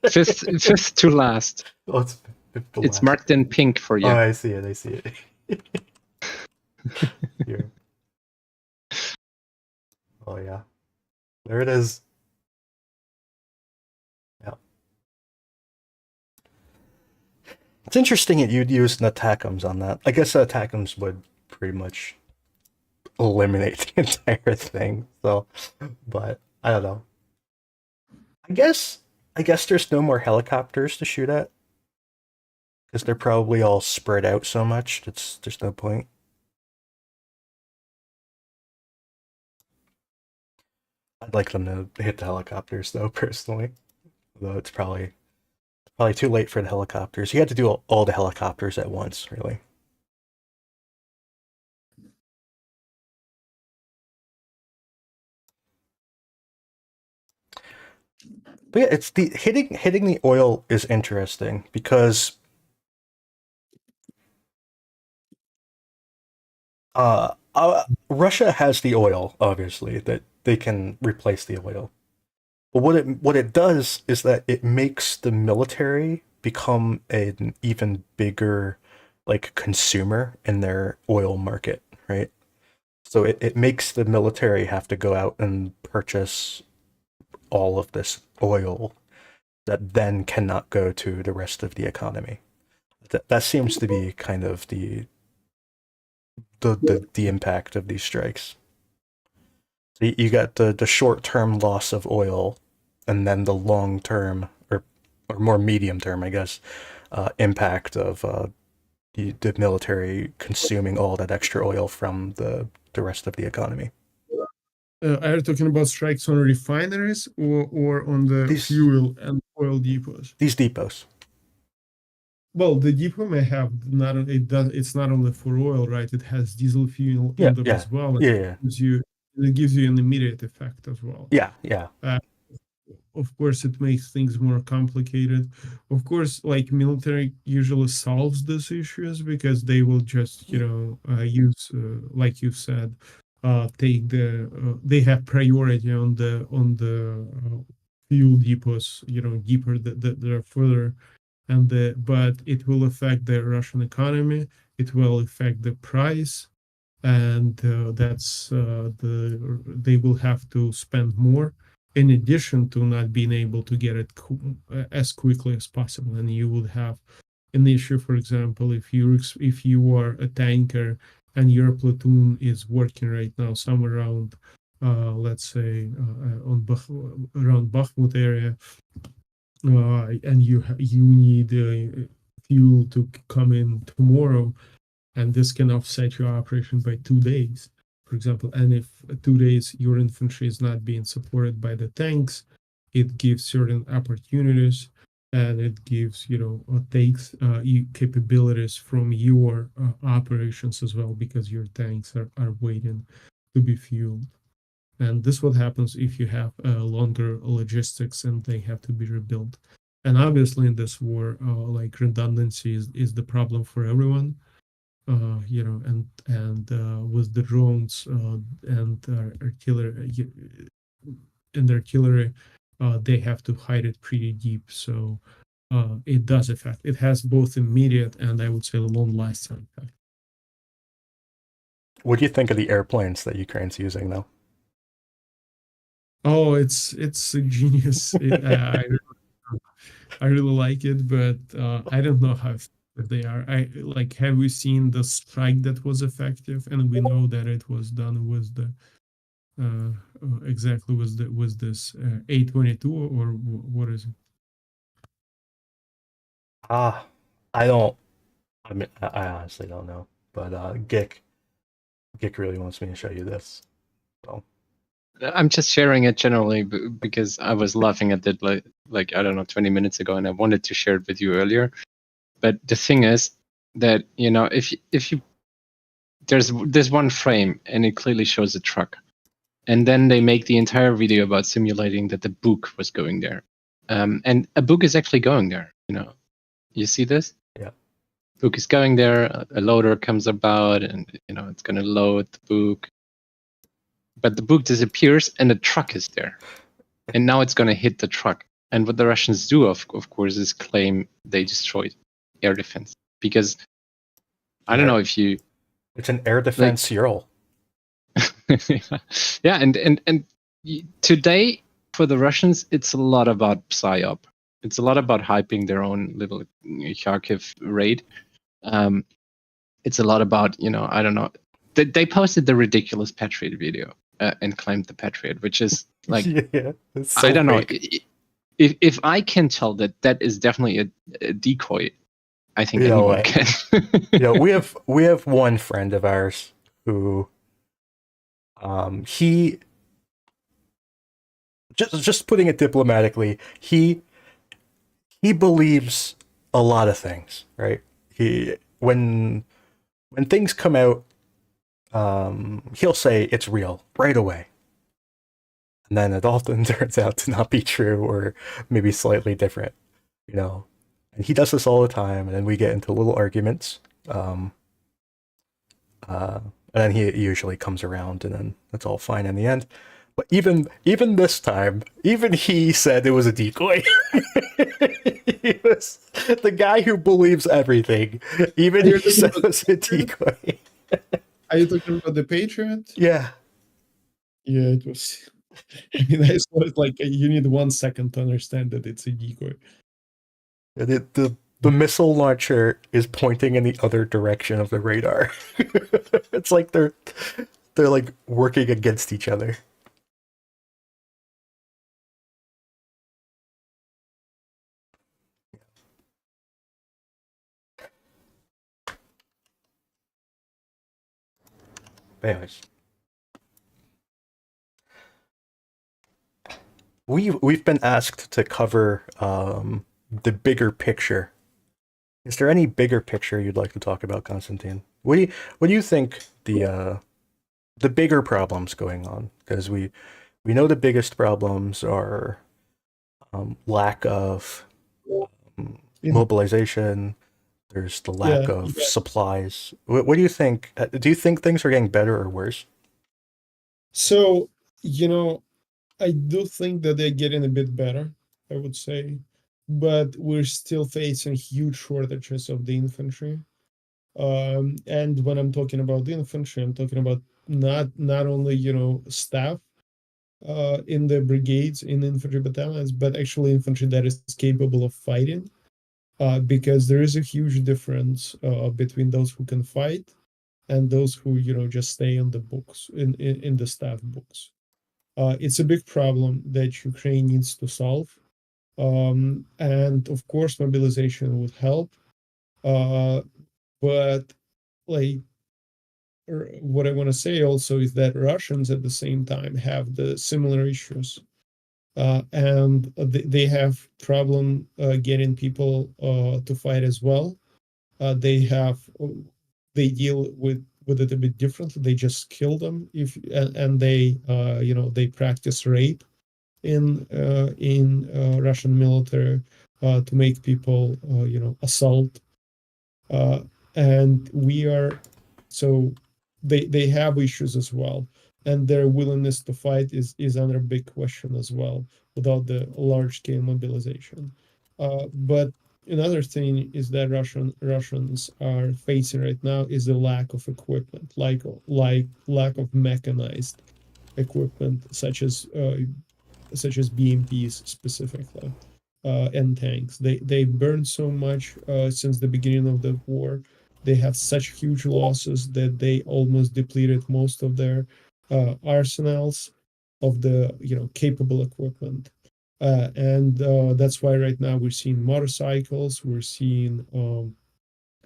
fifth to last. Oh, it's It's marked in pink for you. Oh, I see it. I see it. Here. Oh yeah, there it is. Yeah. It's interesting that you'd use an attackums on that. I guess the attackums would pretty much eliminate the entire thing. So, but I don't know. I guess there's no more helicopters to shoot at because they're probably all spread out so much. There's no point. I'd like them to hit the helicopters though, personally. Though it's probably too late for the helicopters. You had to do all the helicopters at once, really. But yeah, it's the hitting the oil is interesting because Russia has the oil, obviously, that they can replace the oil. But what it does is that it makes the military become an even bigger like consumer in their oil market, right? So it makes the military have to go out and purchase all of this oil that then cannot go to the rest of the economy. That seems to be kind of the impact of these strikes. So you got the short-term loss of oil, and then the long-term or more medium-term, I guess, impact of the military consuming all that extra oil from the rest of the economy. Are you talking about strikes on refineries or on the fuel and oil depots? These depots. Well, the depot may have it's not only for oil, right? It has diesel fuel in them as well. Yeah. It gives you an immediate effect as well. Yeah. Of course, it makes things more complicated. Of course, like military usually solves these issues because they will just, use, like you said, take they have priority on the fuel depots, deeper that are further, but it will affect the Russian economy. It will affect the price, and they will have to spend more in addition to not being able to get it as quickly as possible. And you would have an issue, for example, if you are a tanker and your platoon is working right now somewhere around, let's say, around Bakhmut area, and you need fuel to come in tomorrow, and this can offset your operation by 2 days, for example. And if 2 days your infantry is not being supported by the tanks, it gives certain opportunities, and it gives takes capabilities from your operations as well, because your tanks are waiting to be fueled. And this what happens if you have longer logistics and they have to be rebuilt. And obviously in this war, like redundancy is the problem for everyone. And with the drones and artillery, they have to hide it pretty deep. So it does affect. It has both immediate and I would say long-lasting effect. What do you think of the airplanes that Ukraine's using, though? Oh, it's a genius. I really like it, but I don't know how effective they are. Have we seen the strike that was effective? And we know that it was done with the exactly was this A-22 or what is it? I don't. I mean, I honestly don't know. But Gick really wants me to show you this. So I'm just sharing it generally because I was laughing at it like I don't know 20 minutes ago, and I wanted to share it with you earlier. But the thing is that if you there's one frame and it clearly shows a truck, and then they make the entire video about simulating that the book was going there, and a book is actually going there. You see this? Yeah. Book is going there. A loader comes about, and it's going to load the book. But the book disappears, and the truck is there, and now it's going to hit the truck. And what the Russians do, of course, is claim they destroyed air defense because I don't know if you. It's an air defense Ural. Yeah, and today for the Russians, it's a lot about psyop. It's a lot about hyping their own little Kharkiv raid. It's a lot about I don't know. They posted the ridiculous Patriot video and claimed the Patriot, which is like so I don't know. If I can tell that is definitely a decoy, I think anyone can. we have one friend of ours who he just putting it diplomatically, he believes a lot of things, right? When things come out, he'll say it's real right away. And then it often turns out to not be true or maybe slightly different, And he does this all the time, and then we get into little arguments. And then he usually comes around, and then it's all fine in the end. But even this time, even he said it was a decoy. He was the guy who believes everything. Even he said it was a decoy. Are you talking about the Patriot? Yeah. Yeah, it was. I mean, I saw it like you need 1 second to understand that it's a decoy. The missile launcher is pointing in the other direction of the radar. It's like they're like working against each other. Anyways, we've been asked to cover the bigger picture. Is there any bigger picture you'd like to talk about, Constantine? What do you think the bigger problems going on? Because we know the biggest problems are lack of mobilization. There's the lack of supplies. What do you think? Do you think things are getting better or worse? So, I do think that they're getting a bit better, I would say, but we're still facing huge shortages of the infantry. And when I'm talking about the infantry, I'm talking about not only staff in the brigades, in infantry battalions, but actually infantry that is capable of fighting. Because there is a huge difference between those who can fight and those who just stay in the books, in the staff books. It's a big problem that Ukraine needs to solve, and of course mobilization would help. But like what I want to say also is that Russians at the same time have the similar issues. And they have problem getting people to fight as well. They deal with it a bit differently. They just kill them and they they practice rape in Russian military to make people assault. And they have issues as well, and their willingness to fight is under big question as well without the large scale mobilization. But another thing is that Russians are facing right now is the lack of equipment, like lack of mechanized equipment, such as BMPs specifically, and tanks. They burned so much since the beginning of the war. They have such huge losses that they almost depleted most of their arsenals of the capable equipment. And that's why right now we're seeing motorcycles, we're seeing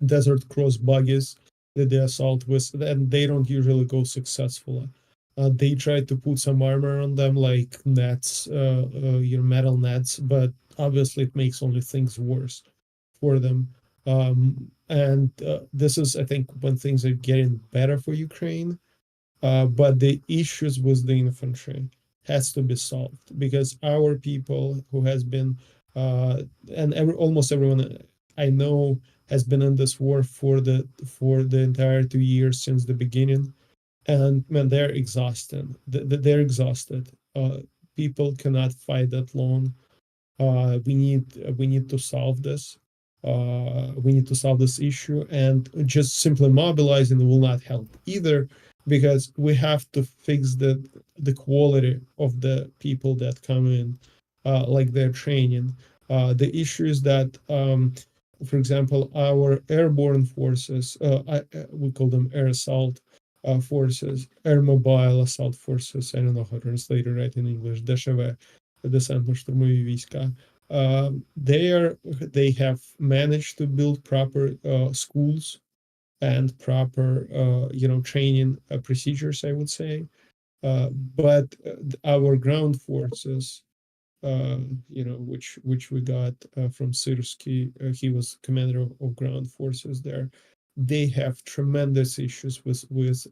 desert cross buggies that they assault with, and they don't usually go successfully. They try to put some armor on them, like nets, metal nets, but obviously it makes only things worse for them. And this is, I think, when things are getting better for Ukraine. But the issues with the infantry has to be solved because our people who has been and almost everyone I know has been in this war for the entire 2 years since the beginning, and man, they're exhausted. They're exhausted. People cannot fight that long. We need to solve this. We need to solve this issue, and just simply mobilizing will not help either, because we have to fix the quality of the people that come in, like their training. The issue is that, for example, our airborne forces, we call them air assault forces, air mobile assault forces. I don't know how to translate it right in English. DSHV, десантно-штурмові війська. They have managed to build proper schools and proper training procedures, I would say. But our ground forces, which we got from Syrsky, he was commander of ground forces there. They have tremendous issues with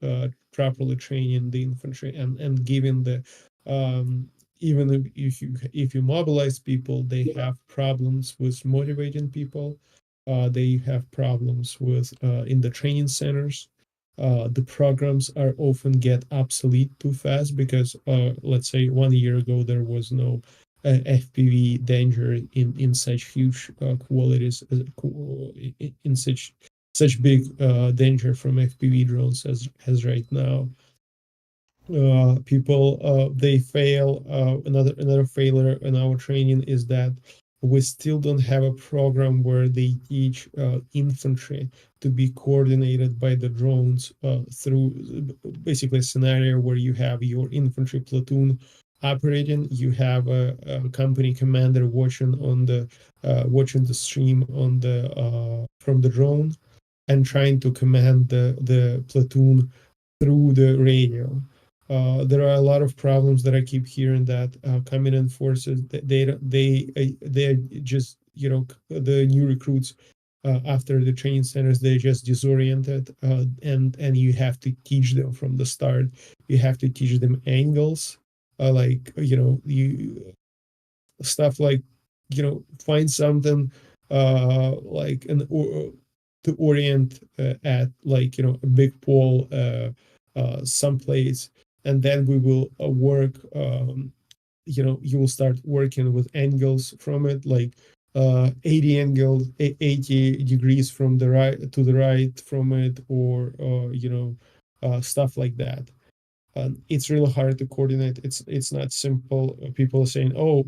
properly training the infantry and giving the even if you mobilize people, they have problems with motivating people. They have problems with in the training centers. The programs are often get obsolete too fast because, let's say, 1 year ago there was no FPV danger in such huge qualities, in such big danger from FPV drones as right now. People they fail. Another failure in our training is that we still don't have a program where they teach infantry to be coordinated by the drones through basically a scenario where you have your infantry platoon operating, you have a company commander watching the stream on the from the drone and trying to command the platoon through the radio. There are a lot of problems that I keep hearing that coming in forces they just the new recruits after the training centers they're just disoriented, and you have to teach them from the start. You have to teach them angles, like you stuff like find something like an or to orient at like a big pole someplace, and then we will work. You will start working with angles from it, like 80 angles, 80 degrees from the right to the right from it, or stuff like that. It's really hard to coordinate. It's not simple. People are saying, "Oh,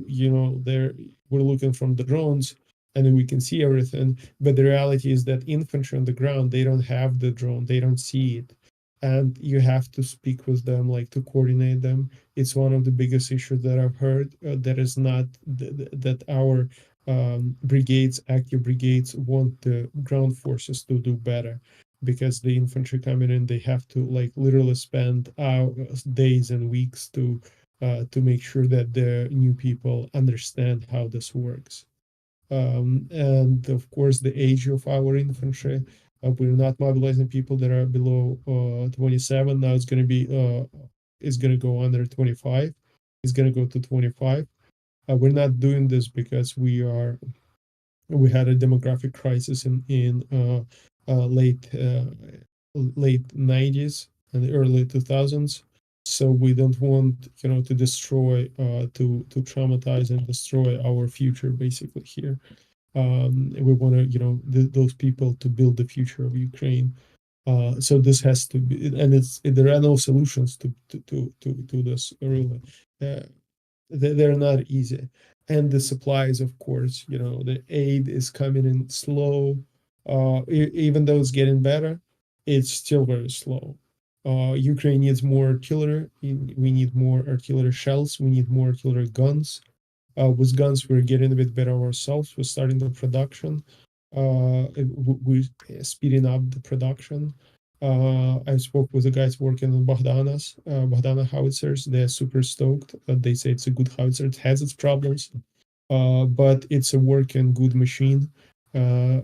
we're looking from the drones, and then we can see everything." But the reality is that infantry on the ground, they don't have the drone, they don't see it, and you have to speak with them, like to coordinate them. It's one of the biggest issues that I've heard. That is not that our brigades, active brigades, want the ground forces to do better, because the infantry coming in, they have to like literally spend hours, days and weeks to make sure that the new people understand how this works. And of course, the age of our infantry, we're not mobilizing people that are below 27. Now it's going to be it's going to go under 25. It's going to go to 25. We're not doing this because we had a demographic crisis in late 90s and the early 2000s. So we don't want, to destroy, to traumatize and destroy our future basically here. We want to, those people to build the future of Ukraine. So this has to be, and there are no solutions to this really. They're not easy, and the supplies, of course, the aid is coming in slow. Even though it's getting better, it's still very slow. Ukraine needs more artillery. We need more artillery shells. We need more artillery guns. With guns, we're getting a bit better ourselves. We're starting the production. We're speeding up the production. I spoke with the guys working on Bogdana howitzers. They're super stoked. They say it's a good howitzer. It has its problems, but it's a working good machine. So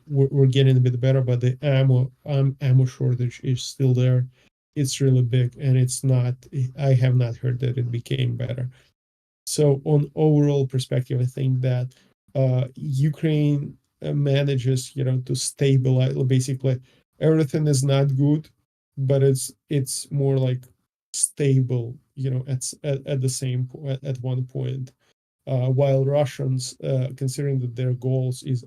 we're getting a bit better, but the ammo shortage is still there. It's really big, and it's not. I have not heard that it became better. So on overall perspective, I think that Ukraine manages, to stabilize. Basically, everything is not good, but it's more like stable, at the same at one point. While Russians, considering that their goals is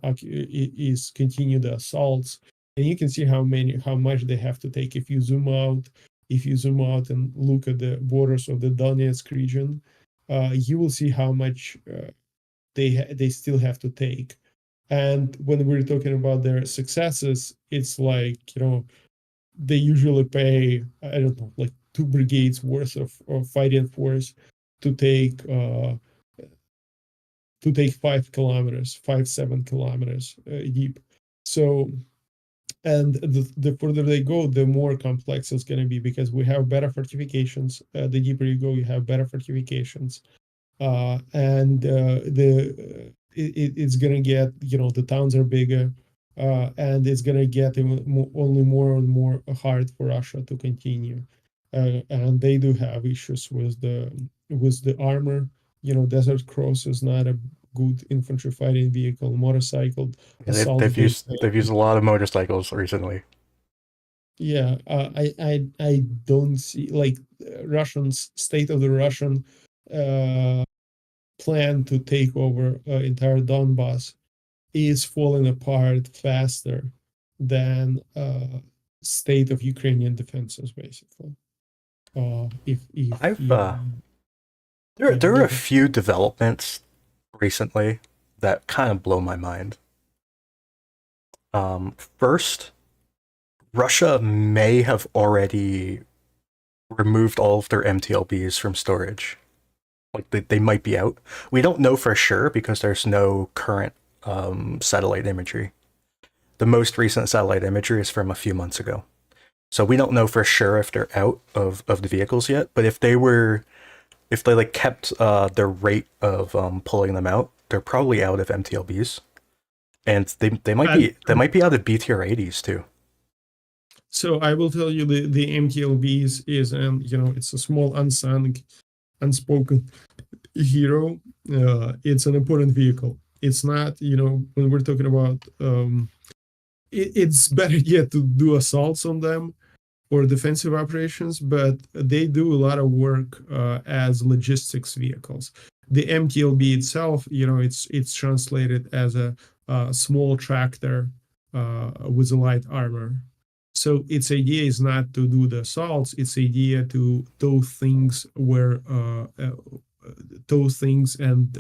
continue the assaults, and you can see how much they have to take if you zoom out and look at the borders of the Donetsk region, you will see how much they still have to take. And when we're talking about their successes, it's like, they usually pay, I don't know, like 2 brigades worth of fighting force to take 7 kilometers deep. So, and the further they go, the more complex it's going to be, because we have better fortifications. The deeper you go, you have better fortifications, it's going to get, the towns are bigger, and it's going to get only more and more hard for Russia to continue. And they do have issues with the armor. Desert Cross is not a good infantry fighting vehicle. Motorcycle assault. They've used a lot of motorcycles recently. Yeah, I don't see, like, state of the Russian plan to take over entire Donbass is falling apart faster than state of Ukrainian defenses, basically. There are a few developments recently that kind of blow my mind. First, Russia may have already removed all of their MTLBs from storage. Like, they might be out. We don't know for sure because there's no current satellite imagery. The most recent satellite imagery is from a few months ago. So we don't know for sure if they're out of the vehicles yet, but if they like kept their rate of pulling them out, they're probably out of MTLBs. And they might be out of BTR-80s too. So I will tell you, the MTLBs is, it's a small unspoken hero. It's an important vehicle. It's not, when we're talking about, it's better yet to do assaults on them or defensive operations, but they do a lot of work as logistics vehicles. The MTLB itself, it's translated as a small tractor with a light armor. So its idea is not to do the assaults. Its idea to tow things and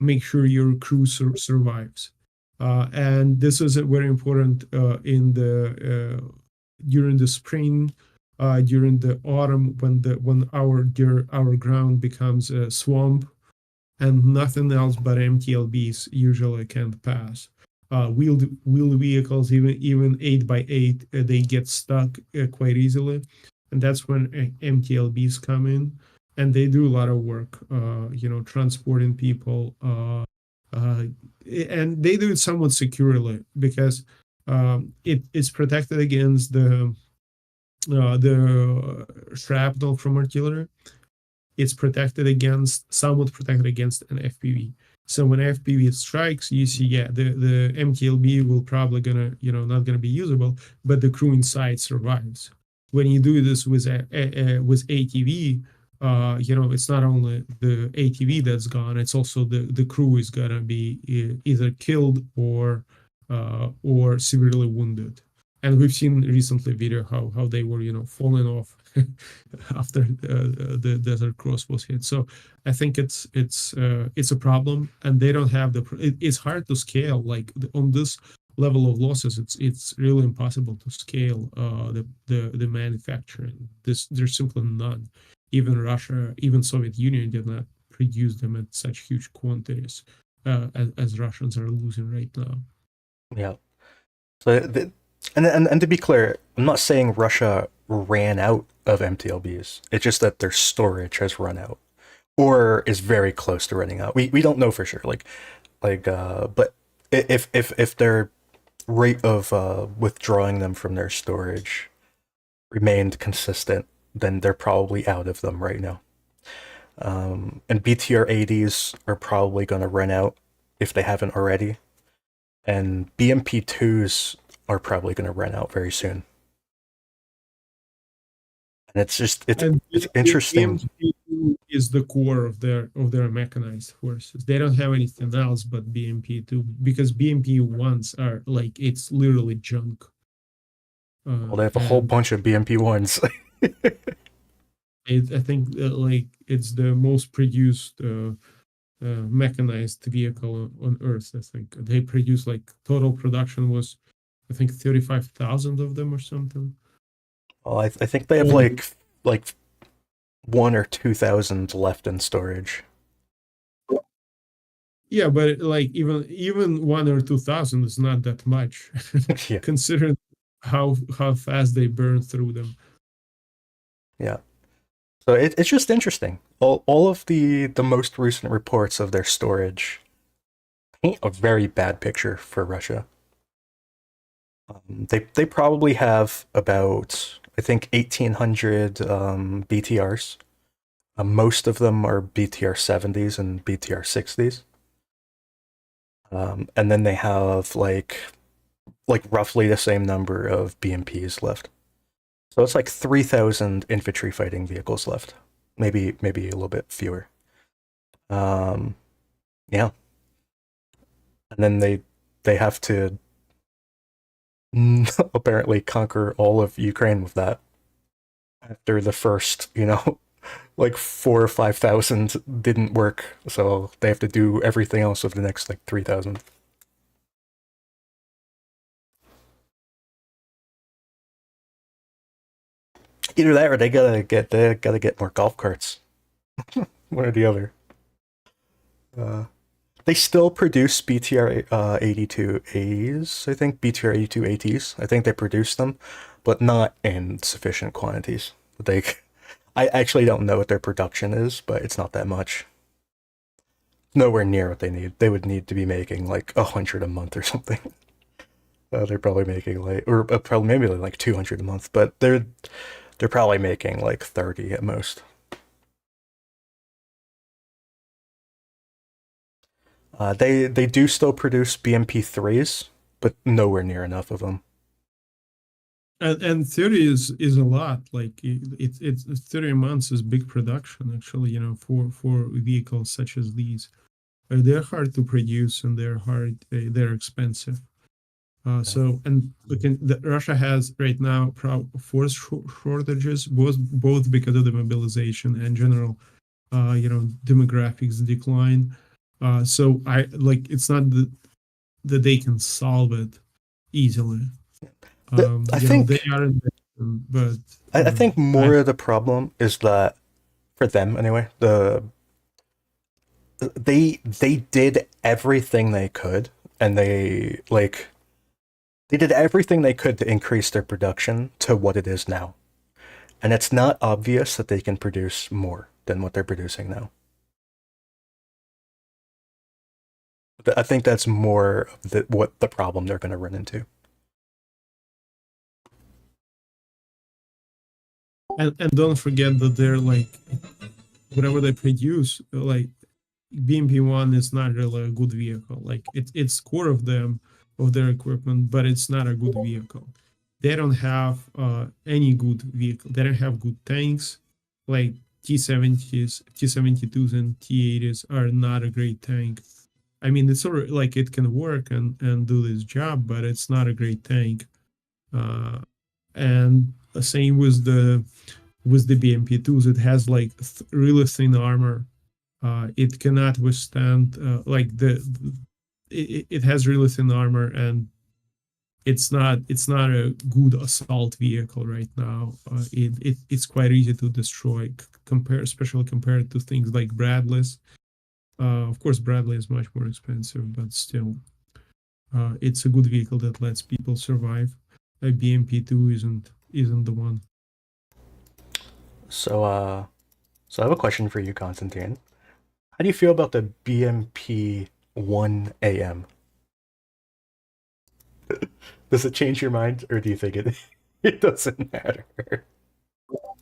make sure your crew survives. And this is very important during the spring, during the autumn, when our ground becomes a swamp, and nothing else but MTLBs usually can't pass. Wheeled vehicles, even 8x8, they get stuck quite easily, and that's when MTLBs come in, and they do a lot of work, transporting people, and they do it somewhat securely because it is protected against the shrapnel from artillery. It's somewhat protected against an FPV. So when FPV strikes, you see, the MTLB will probably not gonna be usable, but the crew inside survives. when you do this with with ATV, it's not only the ATV that's gone; it's also the crew is gonna be either killed or severely wounded. And we've seen recently video how they were falling off after the Desert Cross was hit. So I think it's a problem, and they don't have it's hard to scale on this level of losses. It's really impossible to scale the manufacturing. There's simply none. Even Russia, even Soviet Union did not produce them at such huge quantities as Russians are losing right now. Yeah. So, and to be clear, I'm not saying Russia ran out of MTLBs. It's just that their storage has run out, or is very close to running out. We don't know for sure. But if their rate of withdrawing them from their storage remained consistent, then they're probably out of them right now. And BTR 80s are probably going to run out if they haven't already. And BMP 2s are probably going to run out very soon. And it's interesting. BMP 2 is the core of their mechanized forces. They don't have anything else but BMP 2, because BMP 1s are it's literally junk. Well, they have a whole bunch of BMP 1s. I think it's the most produced mechanized vehicle on Earth. I think they produce total production was, I think, 35,000 of them or something. Well, I think they have like 1,000 or 2,000 left in storage. Yeah, but even 1,000 or 2,000 is not that much, Yeah. considering how fast they burn through them. Yeah. So it's just interesting. All of the most recent reports of their storage paint a very bad picture for Russia. They probably have about, I think, 1,800 BTRs. Most of them are BTR 70s and BTR 60s. And then they have like roughly the same number of BMPs left. So it's 3,000 infantry fighting vehicles left. Maybe a little bit fewer. Yeah. And then they have to apparently conquer all of Ukraine with that. After the first, 4,000 or 5,000 didn't work, so they have to do everything else with the next 3,000. Either that, or they gotta get more golf carts. One or the other. They still produce BTR 82As, I think, BTR 82 ATs. I think they produce them, but not in sufficient quantities. I actually don't know what their production is, but it's not that much. Nowhere near what they need. They would need to be making 100 a month or something. They're probably making probably maybe 200 a month, but they're probably making 30 at most. They do still produce BMP 3s, but nowhere near enough of them. And 30 is a lot. It's 30 months is big production actually. For vehicles such as these, they're hard to produce and they're expensive. So Russia has right now force shortages, both because of the mobilization and general, demographics decline. So it's not that they can solve it easily. I think they are in them, but I think more of the problem is that, for them anyway, they did everything they could, and they did everything they could to increase their production to what it is now. And it's not obvious that they can produce more than what they're producing now. I think that's more what the problem they're going to run into. And don't forget that they're whatever they produce, BMP-1 is not really a good vehicle. It's core of their equipment, but it's not a good vehicle. they don't have any good vehicle. They don't have good tanks. Like T-70s, T-72s, and T-80s are not a great tank. I mean, it's sort of like it can work and do this job, but it's not a great tank. And the same with the BMP-2s. It has like really thin armor. It cannot withstand it has really thin armor, and it's not a good assault vehicle right now. It's quite easy to destroy, especially compared to things like Bradleys. Of course, Bradley is much more expensive, but still, it's a good vehicle that lets people survive. A BMP-2 isn't the one. So I have a question for you, Constantine. How do you feel about the BMP-1 AM? Does it change your mind, or do you think it doesn't matter?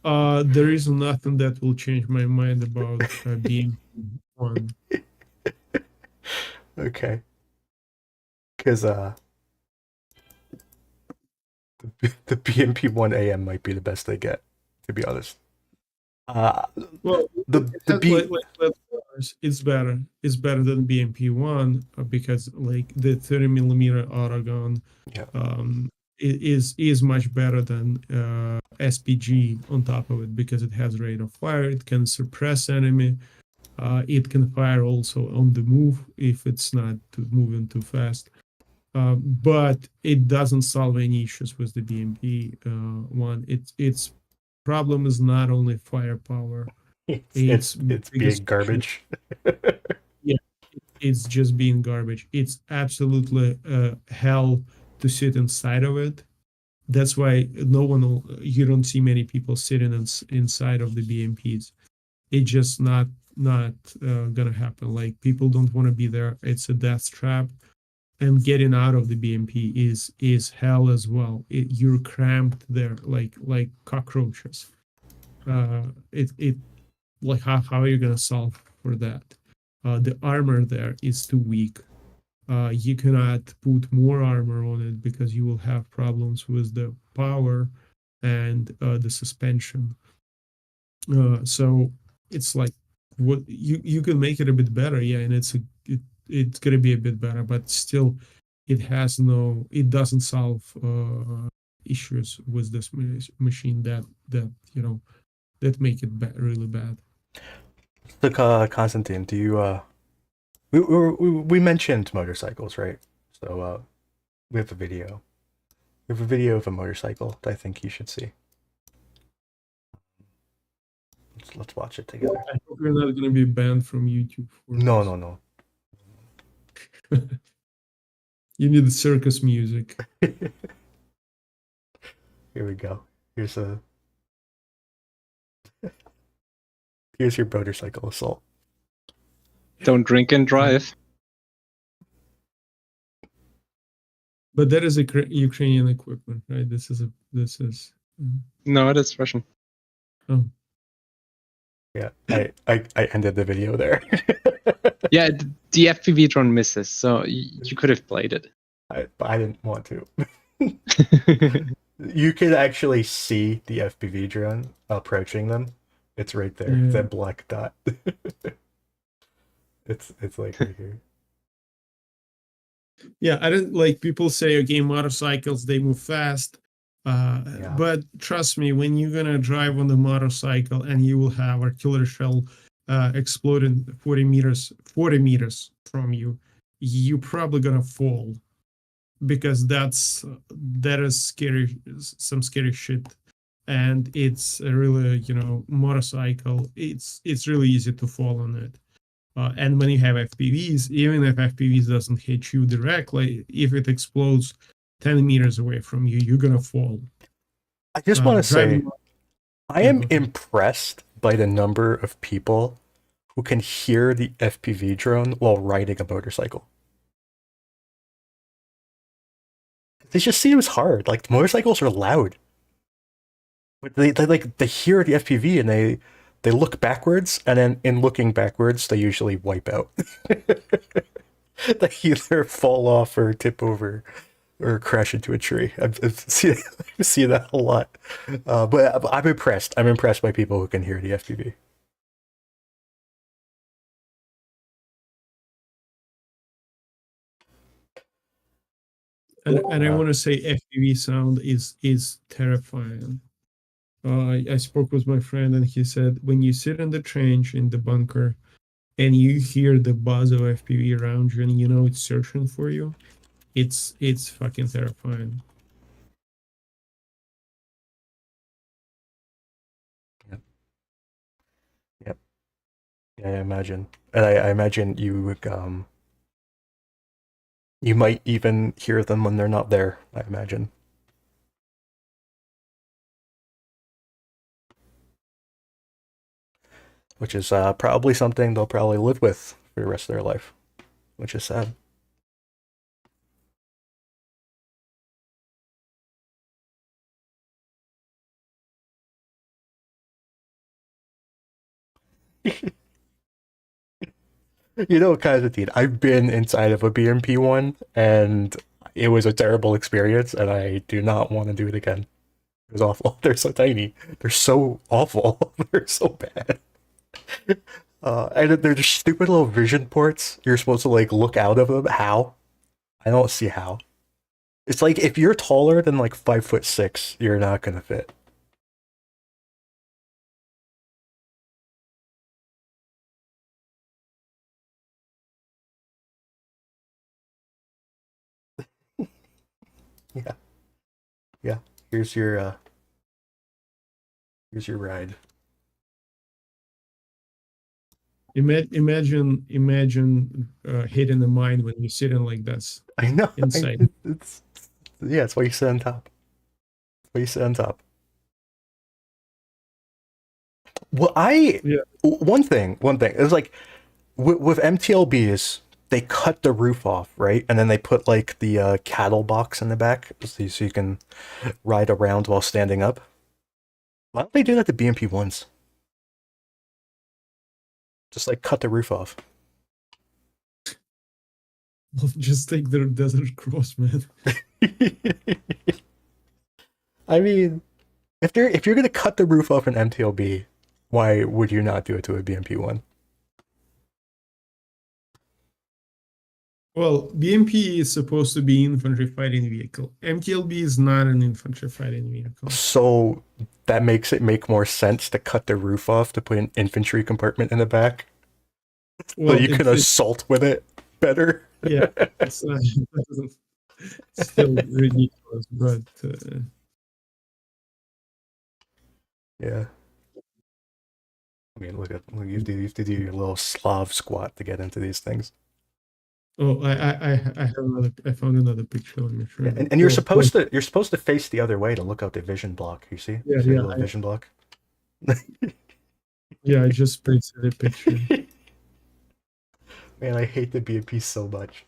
There is nothing that will change my mind about BMP-1. Okay. Because the BMP-1 AM might be the best they get, to be honest. Well, it's better. It's better than BMP-1 because like the 30 millimeter autogun is much better than SPG on top of it because it has rate of fire. It can suppress enemy. It can fire also on the move if it's not moving too fast. But it doesn't solve any issues with the BMP-1. Its problem is not only firepower. It's being garbage. Yeah, it's just being garbage. It's absolutely hell to sit inside of it. That's why you don't see many people sitting inside of the BMPs. It's just not gonna happen. Like, people don't want to be there. It's a death trap, and getting out of the BMP is hell as well. You're cramped there like cockroaches. Like how are you gonna solve for that? The armor there is too weak. You cannot put more armor on it because you will have problems with the power and the suspension. So it's like, what you can make it a bit better, yeah, and it's gonna be a bit better, but still, it doesn't solve issues with this machine that make it really bad. So, Constantine, do you we mentioned motorcycles, right? So we have a video. We have a video of a motorcycle that I think you should see. Let's watch it together. I hope you're not going to be banned from YouTube. No. You need the circus music. Here we go. Here's your motorcycle assault. Don't drink and drive. But that is Ukrainian equipment, right? This is. No, it is Russian. Oh. Yeah, I ended the video there. Yeah, the FPV drone misses, so you could have played it. But I didn't want to. You can actually see the FPV drone approaching them. It's right there. Yeah. It's that black dot. It's like right here. Yeah, I don't like people say, okay, motorcycles, they move fast. But trust me, when you're gonna drive on the motorcycle and you will have artillery shell exploding 40 meters from you, you're probably gonna fall, because that is scary, some scary shit. And it's a really, motorcycle. It's really easy to fall on it. And when you have FPVs, even if FPVs doesn't hit you directly, if it explodes 10 meters away from you, you're gonna fall. I just want to say, I am impressed by the number of people who can hear the FPV drone while riding a motorcycle. It just seems hard. Like, motorcycles are loud, but they hear the FPV and they look backwards, and then in looking backwards, they usually wipe out. They either fall off or tip over. or crash into a tree. I've seen that a lot. But I'm impressed. I'm impressed by people who can hear the FPV. And I want to say FPV sound is terrifying. I spoke with my friend and he said when you sit in the trench in the bunker and you hear the buzz of FPV around you and you know it's searching for you, it's fucking terrifying. Yep. Yeah, I imagine. And I imagine you you might even hear them when they're not there, I imagine. Which is probably something they'll probably live with for the rest of their life, which is sad. You know, Constantine, I've been inside of a BMP-1, and it was a terrible experience, and I do not want to do it again. It was awful. They're so tiny. They're so awful. They're so bad. And they're just stupid little vision ports. You're supposed to, like, look out of them. How? I don't see how. It's like, if you're taller than, like, 5'6", you're not gonna fit. Yeah. Yeah. Here's your ride. Imagine hitting the mine when you're sitting like this I know. inside. Yeah, it's why you sit on top. That's why you sit on top. Well, one thing is like with MTLBs, they cut the roof off, right? And then they put like the cattle box in the back so you can ride around while standing up. Why don't they do that to BMP-1s? Just like cut the roof off. Well, just take the Desert Cross, man. I mean, if you're gonna cut the roof off an MTLB, why would you not do it to a BMP-1? Well, BMP is supposed to be infantry fighting vehicle. MTLB is not an infantry fighting vehicle. So that makes it make more sense to cut the roof off to put an infantry compartment in the back. Well, so you can assault with it better. Yeah, it's still ridiculous, but yeah. I mean, look, you have to do your little Slav squat to get into these things. oh, I found another picture. Let me show you. And you're supposed to face the other way to look out the vision block. You see? Yeah, see the yeah, little vision block. Yeah, I just pasted a picture. Man, I hate the BMP so much.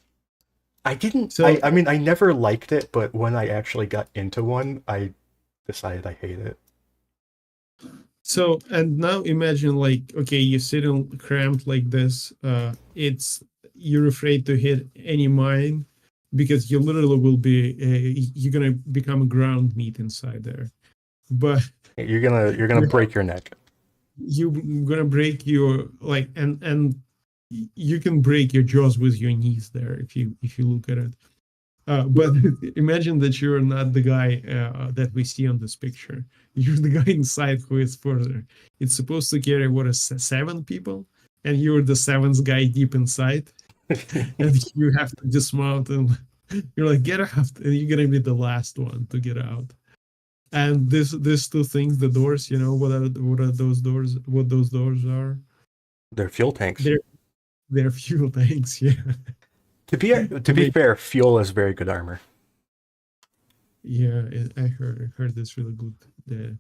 I didn't. So- I mean, I never liked it, but when I actually got into one, I decided I hate it. So, and now imagine like, okay, you're sitting cramped like this. You're afraid to hit any mine because you literally will be, you're gonna become a ground meat inside there. But You're gonna break your neck. you're gonna break your like, and you can break your jaws with your knees there if you look at it. But imagine that you're not the guy that we see on this picture. You're the guy inside who is further. It's supposed to carry 7 people, and you're the 7th guy deep inside, and you have to dismount and you're like, get out, and you're gonna be the last one to get out. And these two things, the doors, what are those doors? What those doors are? They're fuel tanks. They're fuel tanks, yeah. To be fair, fuel is very good armor. Yeah, I heard that's really good. It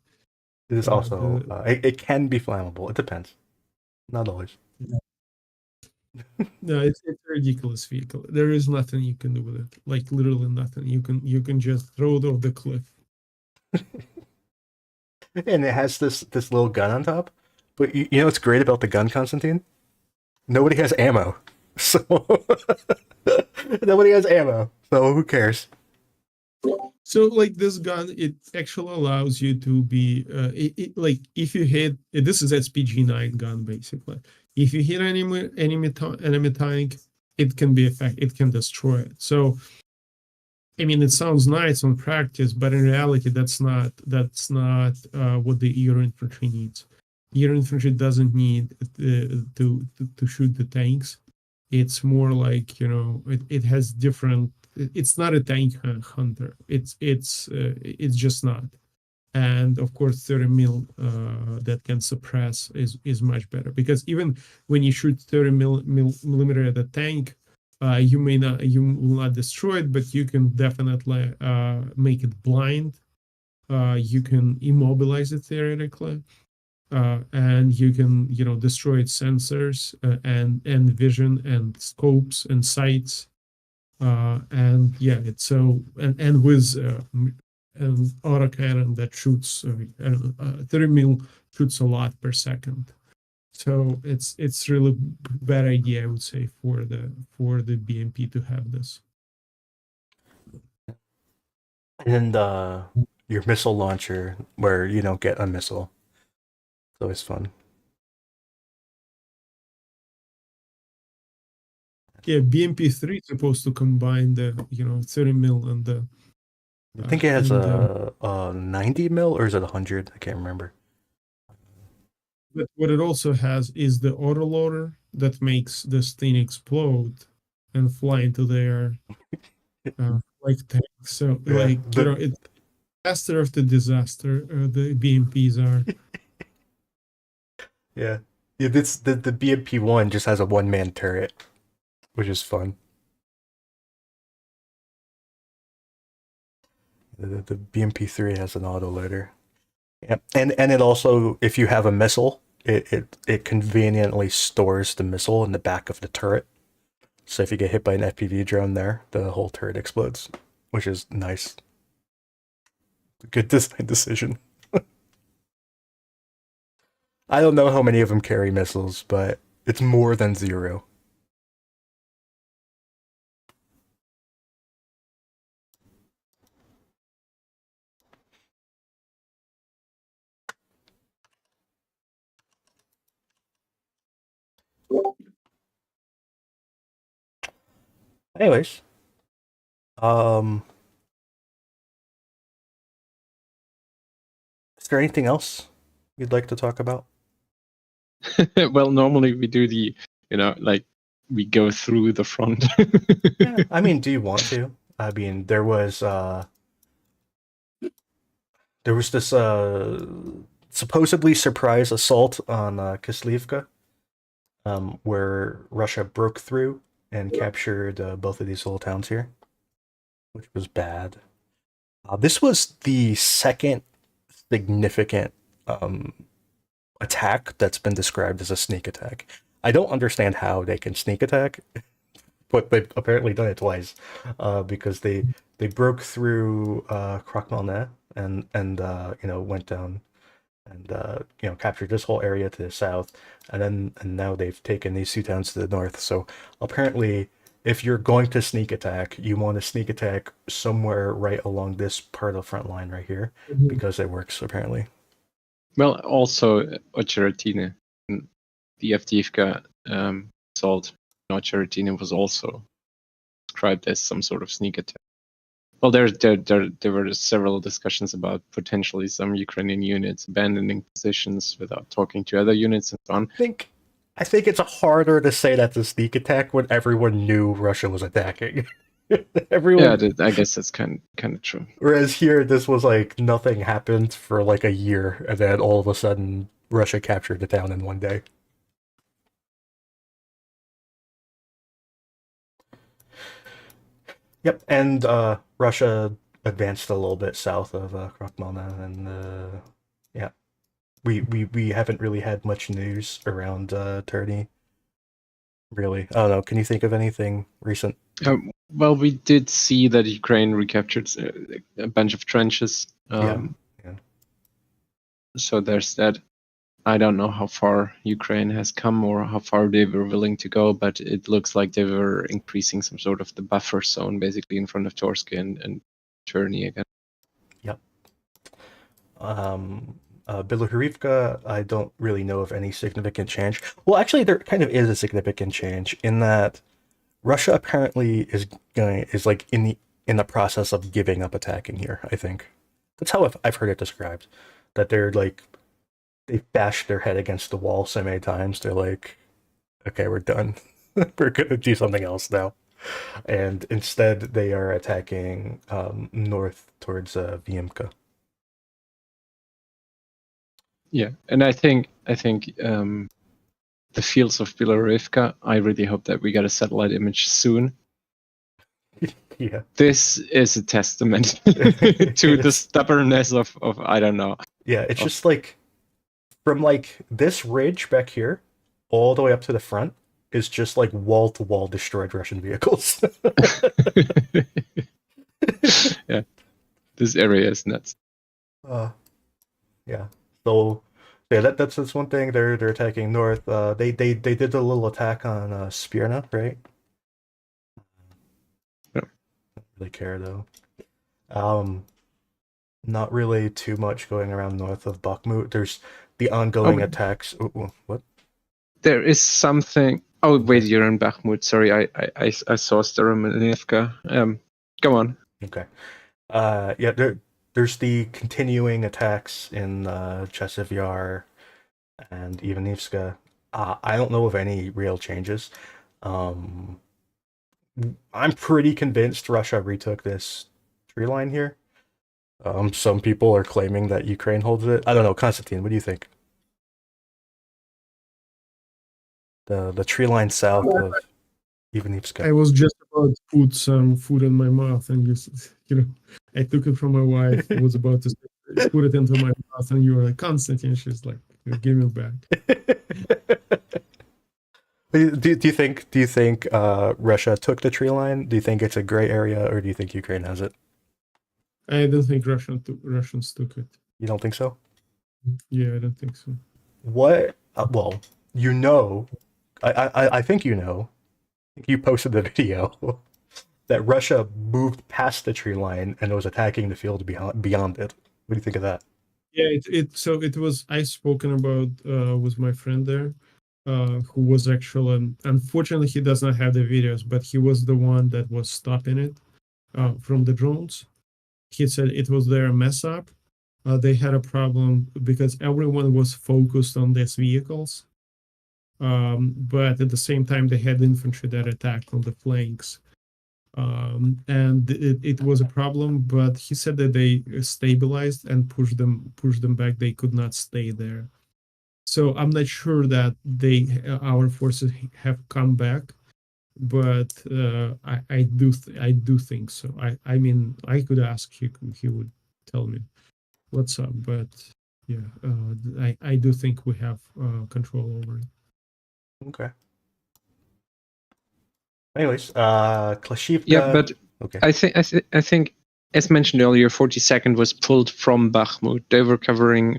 is also it can be flammable. It depends. Not always. No, it's a ridiculous vehicle. There is nothing you can do with it. Like literally nothing. You can just throw it off the cliff. And it has this little gun on top. But you know what's great about the gun, Constantine? Nobody has ammo. So nobody has ammo. So who cares? So like this gun, it actually allows you to be like if you hit this is SPG-9 gun basically. If you hit enemy tank, it can be it can destroy it. So I mean, it sounds nice on practice, but in reality, that's not what the air infantry needs. Air infantry doesn't need to shoot the tanks. It's more like it has different. It's not a tank hunter. It's just not. And of course, 30 mil that can suppress is much better, because even when you shoot 30 millimeter at a tank, you will not destroy it, but you can definitely make it blind. You can immobilize it theoretically, and you can destroy its sensors and vision and scopes and sights. And yeah, it's so and with an autocannon that shoots 30 mil shoots a lot per second. So it's really bad idea, I would say, for the BMP to have this. And your missile launcher, where you don't get a missile. It's always fun. Yeah, BMP3 is supposed to combine the 30 mil and the. I think it has a 90 mil, or is it 100? I can't remember. But what it also has is the autoloader that makes this thing explode and fly into the air like tanks. So Yeah, it's disaster of the disaster. The BMPs are. Yeah. This the BMP-1 just has a one-man turret, which is fun. The BMP-3 has an autoloader. Yeah, and it also, if you have a missile, it conveniently stores the missile in the back of the turret. So if you get hit by an FPV drone there, the whole turret explodes, which is nice. Good design decision. I don't know how many of them carry missiles, but it's more than 0. Anyways, is there anything else you'd like to talk about? Well, normally we do the, like we go through the front. Yeah, I mean, do you want to? I mean, there was this supposedly surprise assault on Kislivka, where Russia broke through and captured both of these little towns here, which was bad. This was the second significant attack that's been described as a sneak attack. I don't understand how they can sneak attack, but they've apparently done it twice, because they broke through Krakmalne and went down and captured this whole area to the south, and now they've taken these 2 towns to the north. So apparently, if you're going to sneak attack, you want to sneak attack somewhere right along this part of the front line right here, because it works apparently. Well, also Ocheretine, the Avdiivka assault in Ocheretine was also described as some sort of sneak attack. Well, there were several discussions about potentially some Ukrainian units abandoning positions without talking to other units and so on. I think it's harder to say that's a sneak attack when everyone knew Russia was attacking. Everyone. Yeah, I guess that's kind of true. Whereas here, this was like nothing happened for like a year, and then all of a sudden, Russia captured the town in one day. Yep, and Russia advanced a little bit south of Krakmalna, and yeah, we haven't really had much news around Turkey. Really, I don't know. Can you think of anything recent? Well, we did see that Ukraine recaptured a bunch of trenches. Yeah. So there's that. I don't know how far Ukraine has come or how far they were willing to go, but it looks like they were increasing some sort of the buffer zone basically in front of Torsk and tourney again. Yep. Bilohorivka, I don't really know of any significant change. Well, actually, there kind of is a significant change in that Russia apparently is like in the process of giving up attacking here. I think that's how I've heard it described. That they're like they bashed their head against the wall so many times. They're like, okay, we're done. We're gonna do something else now. And instead, they are attacking north towards Vyimka. Yeah, and I think the fields of Bilohorivka, I really hope that we get a satellite image soon. Yeah. This is a testament to the stubbornness of I don't know. Yeah, it's just like from like this ridge back here all the way up to the front is just like wall to wall destroyed Russian vehicles. Yeah, this area is nuts. Yeah. So yeah, that's one thing. They're attacking north. They did a little attack on Spirna, right? Yeah. Don't really care though. Not really too much going around north of Bakhmut. There's the ongoing attacks. What? There is something. Oh wait, you're in Bakhmut. Sorry, I saw Starominivka. Go on. Okay. Yeah, there's the continuing attacks in Chasiv Yar and Ivanivska. I don't know of any real changes. I'm pretty convinced Russia retook this tree line here. Some people are claiming that Ukraine holds it. I don't know, Constantine, what do you think? The tree line south of Ivanivska. I was just about to put some food in my mouth, and I took it from my wife. I was about to put it into my mouth, and you were like, Constantine. She's like, give me back. Do you think Russia took the tree line? Do you think it's a gray area, or do you think Ukraine has it? I don't think Russians took it. You don't think so? Yeah, I don't think so. What? Well, I think you posted the video that Russia moved past the tree line and was attacking the field beyond it. What do you think of that? Yeah, it was I spoken about with my friend there, who was actually, unfortunately he does not have the videos, but he was the one that was stopping it from the drones. He said it was their mess up. They had a problem because everyone was focused on these vehicles. But at the same time, they had infantry that attacked on the flanks. And it was a problem, but he said that they stabilized and pushed them back. They could not stay there. So I'm not sure that our forces have come back, but I do think so. I mean, I could ask, he would tell me what's up, but yeah, I do think we have control over it. Okay. Anyways, Klashivka. Yeah, but okay. I think as mentioned earlier, 42nd was pulled from Bakhmut. They were covering,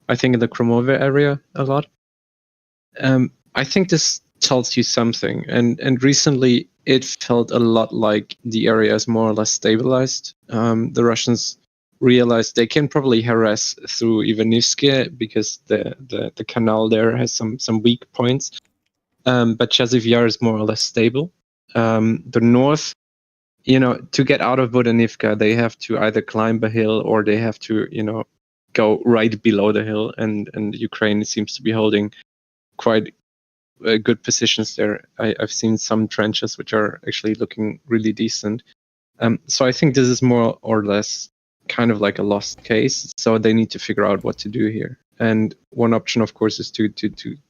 I think, in the Kromove area a lot. I think this tells you something, and recently it felt a lot like the area is more or less stabilized. The Russians realized they can probably harass through Ivanivske because the canal there has some weak points. But Chasiv Yar is more or less stable. The north, to get out of Bodanivka, they have to either climb a hill or they have to, go right below the hill. And Ukraine seems to be holding quite good positions there. I've seen some trenches which are actually looking really decent. So I think this is more or less kind of like a lost case. So they need to figure out what to do here. And one option, of course, is to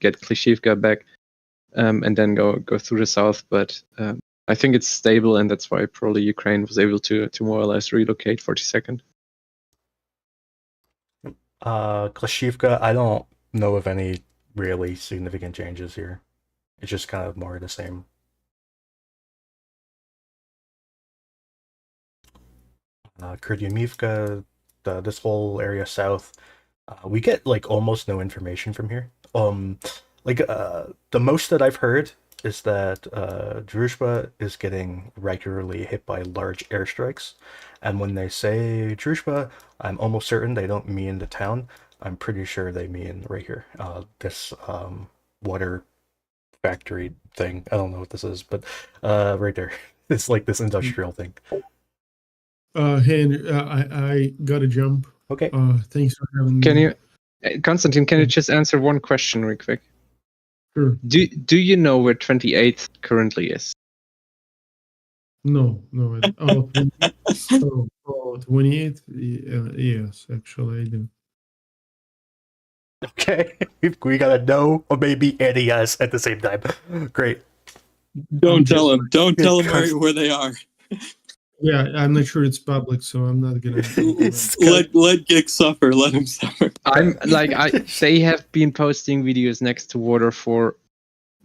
get Klishivka back. And then go through the south, but I think it's stable, and that's why probably Ukraine was able to more or less relocate 42nd. Klashivka, I don't know of any really significant changes here. It's just kind of more of the same. Kurdyumivka, this whole area south, we get like almost no information from here. The most that I've heard is that Druzhba is getting regularly hit by large airstrikes, And when they say Drushba, I'm almost certain they don't mean the town. I'm pretty sure they mean right here. This water factory thing. I don't know what this is, but right there. It's like this industrial thing. Hey, Andrew, I gotta jump. Okay. Thanks for having Can me. you, Constantine? Can you just answer one question real quick? Sure. Do you know where 28th currently is? No. Oh, 28. Yes, actually, I do. Okay. We gotta know or maybe any yes at the same time. Great. Don't just- tell him. Don't tell him Because- where they are. Yeah, I'm not sure it's public, so I'm not gonna. Let Gick suffer. Let him suffer. I'm like they have been posting videos next to water for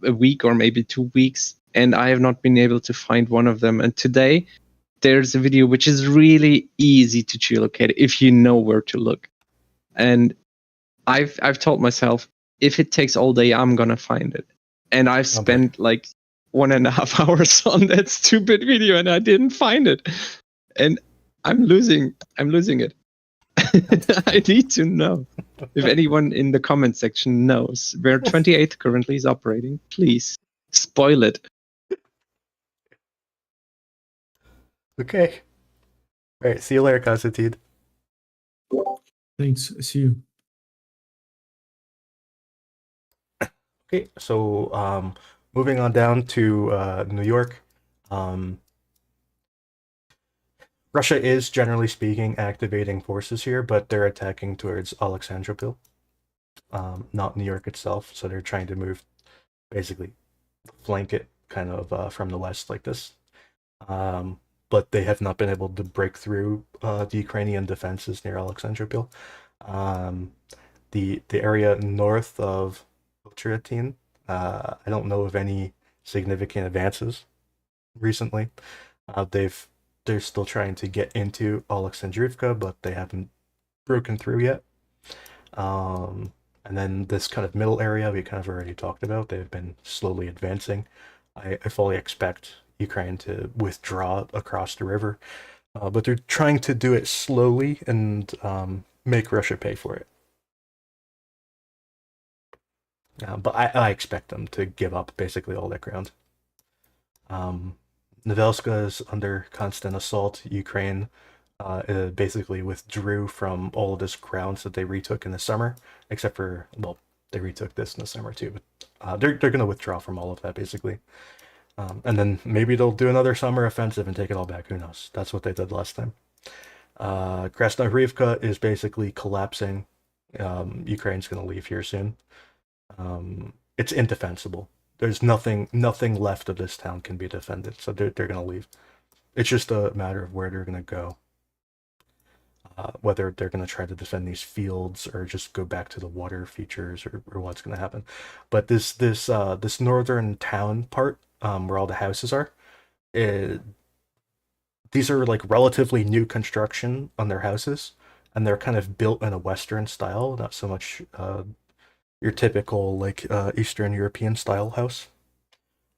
a week or maybe 2 weeks, and I have not been able to find one of them. And today there's a video which is really easy to geolocate if you know where to look. And I've told myself if it takes all day, I'm gonna find it. And I've spent like 1.5 hours on that stupid video, and I didn't find it. And I'm losing it. I need to know. If anyone in the comment section knows where 28th currently is operating, please spoil it. Okay. All right. See you later, Constantine. Thanks. See you. Okay. So, moving on down to New York. Russia is, generally speaking, activating forces here, but they're attacking towards Alexandropol, not New York itself. So they're trying to move, basically, flank it kind of from the west like this. But they have not been able to break through the Ukrainian defenses near Alexandropol. The area north of Buchatin, I don't know of any significant advances recently. They're still trying to get into Alexandrivka, but they haven't broken through yet. And then this kind of middle area we kind of already talked about. They've been slowly advancing. I fully expect Ukraine to withdraw across the river, but they're trying to do it slowly and make Russia pay for it. But I expect them to give up basically all that ground. Novelska is under constant assault. Ukraine basically withdrew from all of this grounds that they retook in the summer, except for, well, they retook this in the summer too, but they're going to withdraw from all of that basically. And then maybe they'll do another summer offensive and take it all back. Who knows? That's what they did last time. Krasnohorivka is basically collapsing. Ukraine's going to leave here soon. It's indefensible. There's nothing left of this town can be defended, so they're going to leave. It's just a matter of where they're going to go. Whether they're going to try to defend these fields or just go back to the water features or what's going to happen. But this northern town part, where all the houses are, these are like relatively new construction on their houses, and they're kind of built in a Western style, not so much your typical like Eastern European style house,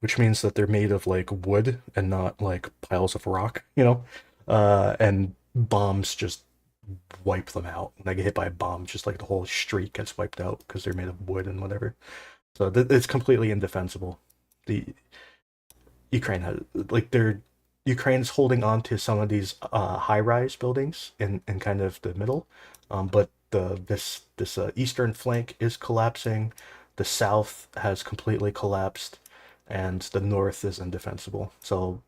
which means that they're made of like wood and not like piles of rock, and bombs just wipe them out. When they get hit by a bomb, just like the whole street gets wiped out because they're made of wood and whatever. So it's completely indefensible. The Ukraine has Ukraine's holding on to some of these high-rise buildings in kind of the middle, but this eastern flank is collapsing. The south has completely collapsed, and the north is indefensible. So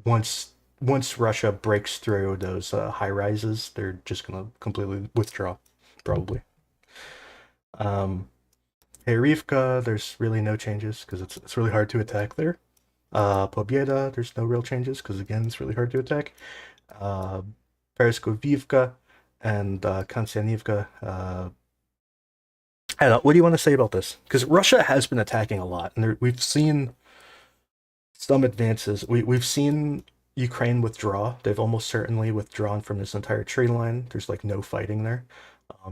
once Russia breaks through those high rises, they're just gonna completely withdraw, probably. Hey Rivka, there's really no changes because it's really hard to attack there. Pobieda, there's no real changes because again it's really hard to attack. Pereskovivka and Konstantinivka. I don't know, what do you want to say about this? Because Russia has been attacking a lot, and we've seen some advances. We've seen Ukraine withdraw. They've almost certainly withdrawn from this entire tree line. There's like no fighting there.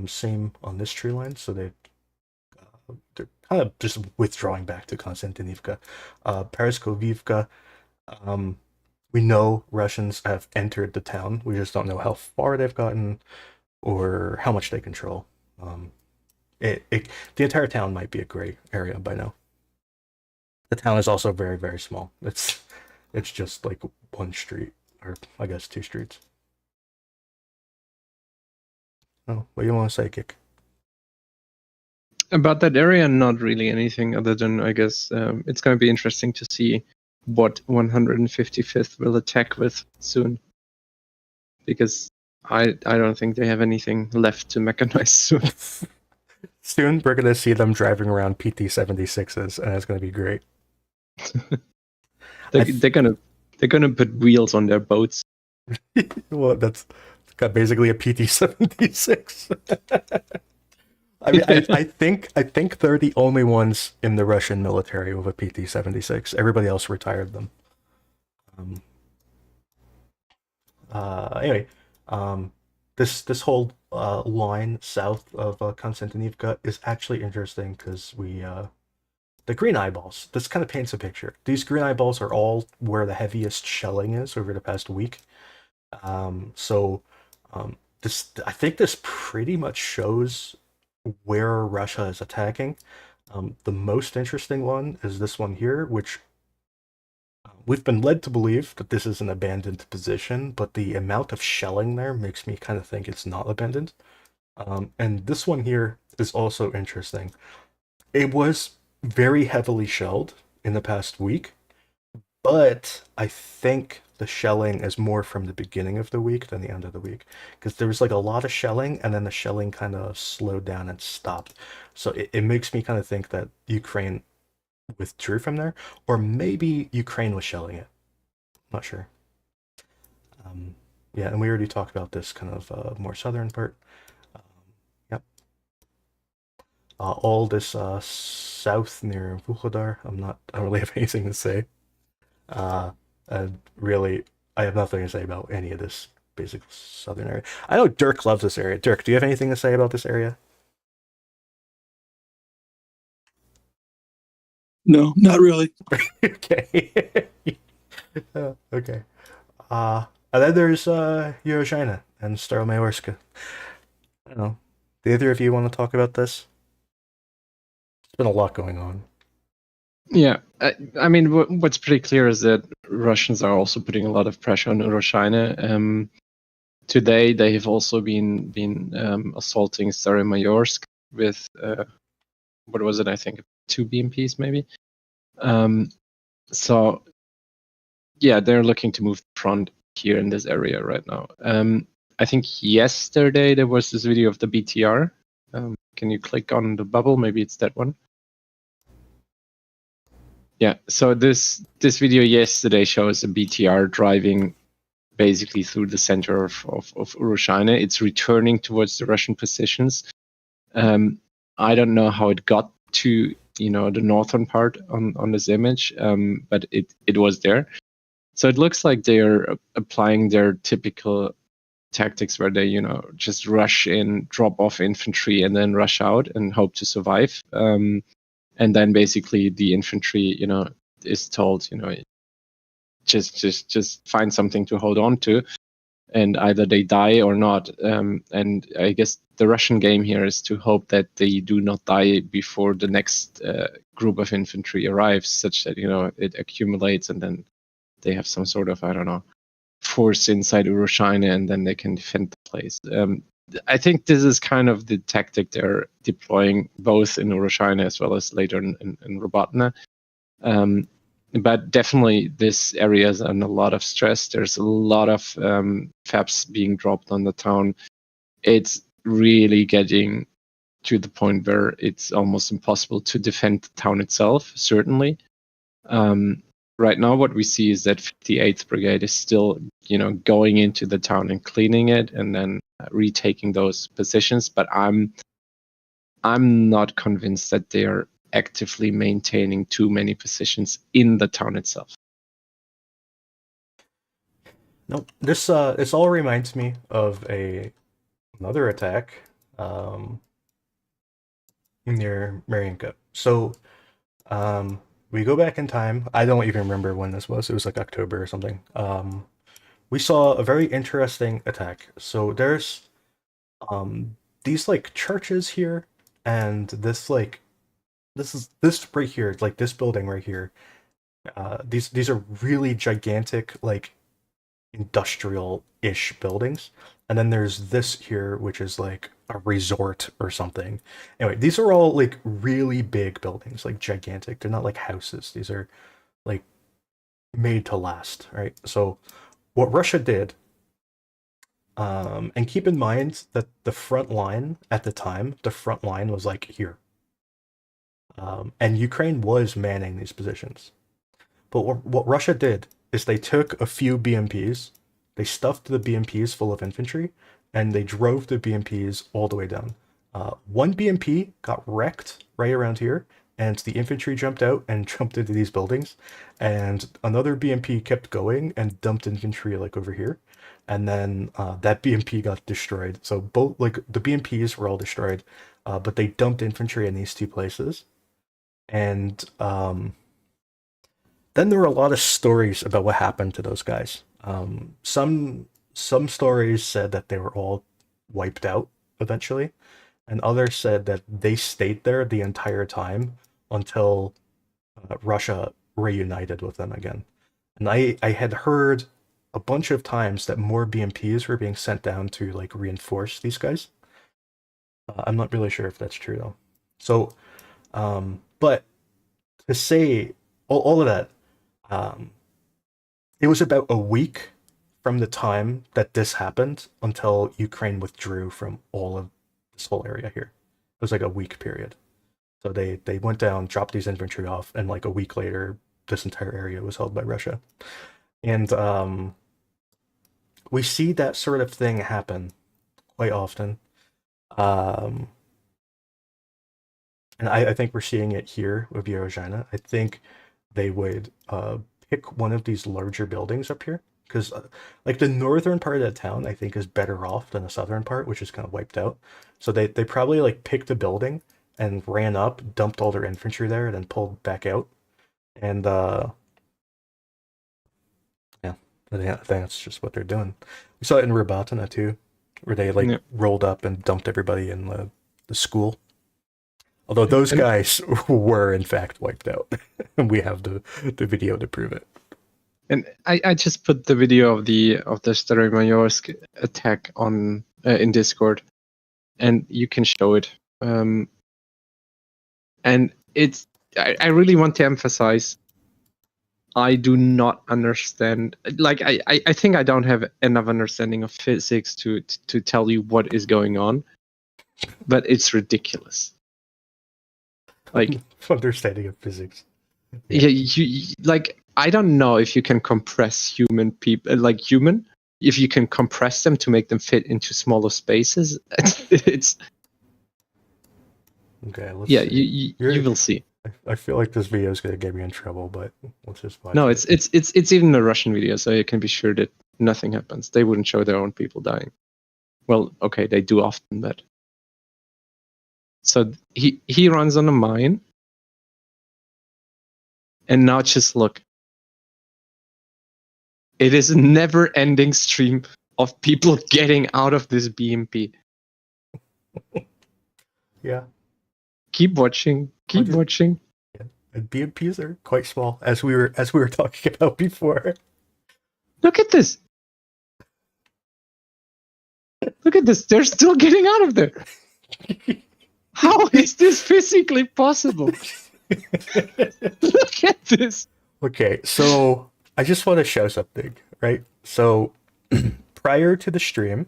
Same on this tree line, so they're kind of just withdrawing back to Konstantinivka. Pereskovivka, we know Russians have entered the town. We just don't know how far they've gotten or how much they control. Um, the entire town might be a gray area by now. The town is also very, very small. It's just like one street, or I guess two streets. Oh, what do you want to say, Kick? About that area, not really anything other than I guess it's going to be interesting to see what 155th will attack with soon, because I don't think they have anything left to mechanize soon. Soon we're gonna see them driving around PT-76s, and it's gonna be great. They're gonna put wheels on their boats. Well, that's got basically a PT-76. I mean, I think they're the only ones in the Russian military with a PT-76. Everybody else retired them. Anyway, this whole line south of Konstantinivka is actually interesting because the green eyeballs. This kind of paints a picture. These green eyeballs are all where the heaviest shelling is over the past week. So this I think this pretty much shows where Russia is attacking. The most interesting one is this one here, which we've been led to believe that this is an abandoned position, but the amount of shelling there makes me kind of think it's not abandoned. And this one here is also interesting. It was very heavily shelled in the past week, but I think the shelling is more from the beginning of the week than the end of the week, because there was like a lot of shelling and then the shelling kind of slowed down and stopped. So it makes me kind of think that Ukraine withdrew from there, or maybe Ukraine was shelling it. Not sure. Yeah, and we already talked about this kind of more southern part. Yep. All this south near Vuhledar, I don't really have anything to say. And really, I have nothing to say about any of this basic southern area. I know Dirk loves this area. Dirk, do you have anything to say about this area? No, not really. Okay. Okay. And then there's Yuroshina and Staromayorsk. I don't know. Do either of you want to talk about this? There's been a lot going on. Yeah, I mean, what's pretty clear is that Russians are also putting a lot of pressure on Uroshina. Today, they have also been assaulting Staromayorsk with what was it? I think 2 BMPs maybe. So yeah, they're looking to move the front here in this area right now. I think yesterday there was this video of the BTR. Can you click on the bubble? Maybe it's that one. Yeah, so this video yesterday shows a BTR driving basically through the center of Uroshina. It's returning towards the Russian positions. I don't know how it got to the northern part on this image, but it was there. So it looks like they're applying their typical tactics where they just rush in, drop off infantry, and then rush out and hope to survive. And then basically the infantry, is told, just find something to hold on to, and either they die or not. And I guess the Russian game here is to hope that they do not die before the next group of infantry arrives, such that it accumulates, and then they have some sort of force inside Uroshina, and then they can defend the place. I think this is kind of the tactic they're deploying both in Uroshina as well as later in Robotyne. But definitely this area is under a lot of stress. There's a lot of FAPs being dropped on the town. It's really getting to the point where it's almost impossible to defend the town itself, certainly. Right now, what we see is that 58th Brigade is still, going into the town and cleaning it, and then retaking those positions. But I'm not convinced that they are actively maintaining too many positions in the town itself. No, this all reminds me of another attack near Mariinka. So we go back in time. I don't even remember when this was. It was like October or something. We saw a very interesting attack. So there's these like churches here, and this right here, like this building right here. These are really gigantic, like industrial-ish buildings. And then there's this here, which is like a resort or something. Anyway, these are all like really big buildings, like gigantic. They're not like houses. These are like made to last, right? So what Russia did, and keep in mind that the front line at the time, the front line was like here. And Ukraine was manning these positions. But what Russia did is they took a few BMPs, they stuffed the BMPs full of infantry, and they drove the BMPs all the way down. One BMP got wrecked right around here, and the infantry jumped out and jumped into these buildings, and another BMP kept going and dumped infantry like over here, and then that BMP got destroyed. So both like the BMPs were all destroyed, but they dumped infantry in these two places, and then there were a lot of stories about what happened to those guys. Some stories said that they were all wiped out eventually, and others said that they stayed there the entire time until Russia reunited with them again. And I had heard a bunch of times that more BMPs were being sent down to like reinforce these guys. I'm not really sure if that's true though. So, but to say all of that, it was about a week from the time that this happened until Ukraine withdrew from all of this whole area here. It was like a week period. So they went down, dropped these infantry off, and like a week later, this entire area was held by Russia. And we see that sort of thing happen quite often. And I think we're seeing it here with Yerozhina. I think they would pick one of these larger buildings up here, because like the northern part of the town I think is better off than the southern part, which is kind of wiped out. So they probably like picked a building and ran up, dumped all their infantry there, and then pulled back out. And yeah, I think that's just what they're doing. We saw it in Rabatina too, where they like rolled up and dumped everybody in the school. Although those guys were in fact wiped out, and we have the video to prove it. And I just put the video of the Staromayorsk attack on in Discord, and you can show it. And it's I really want to emphasize, I do not understand. Like I think I don't have enough understanding of physics to tell you what is going on, but it's ridiculous. Like understanding of physics. Yeah, you like I don't know if you can compress human people if you can compress them to make them fit into smaller spaces. It's okay. Let's yeah, see. you will see. I feel like this video is gonna get me in trouble, but let's just watch. No, it. it's even a Russian video, so you can be sure that nothing happens. They wouldn't show their own people dying. Well, okay, they do often, but so he runs on a mine, and now just look. It is a never-ending stream of people getting out of this BMP. Yeah. Keep watching. Keep watching. Yeah. And BMPs are quite small, as we were talking about before. Look at this. Look at this. They're still getting out of there. How is this physically possible? Look at this. Okay, so I just want to show something, right? So prior to the stream,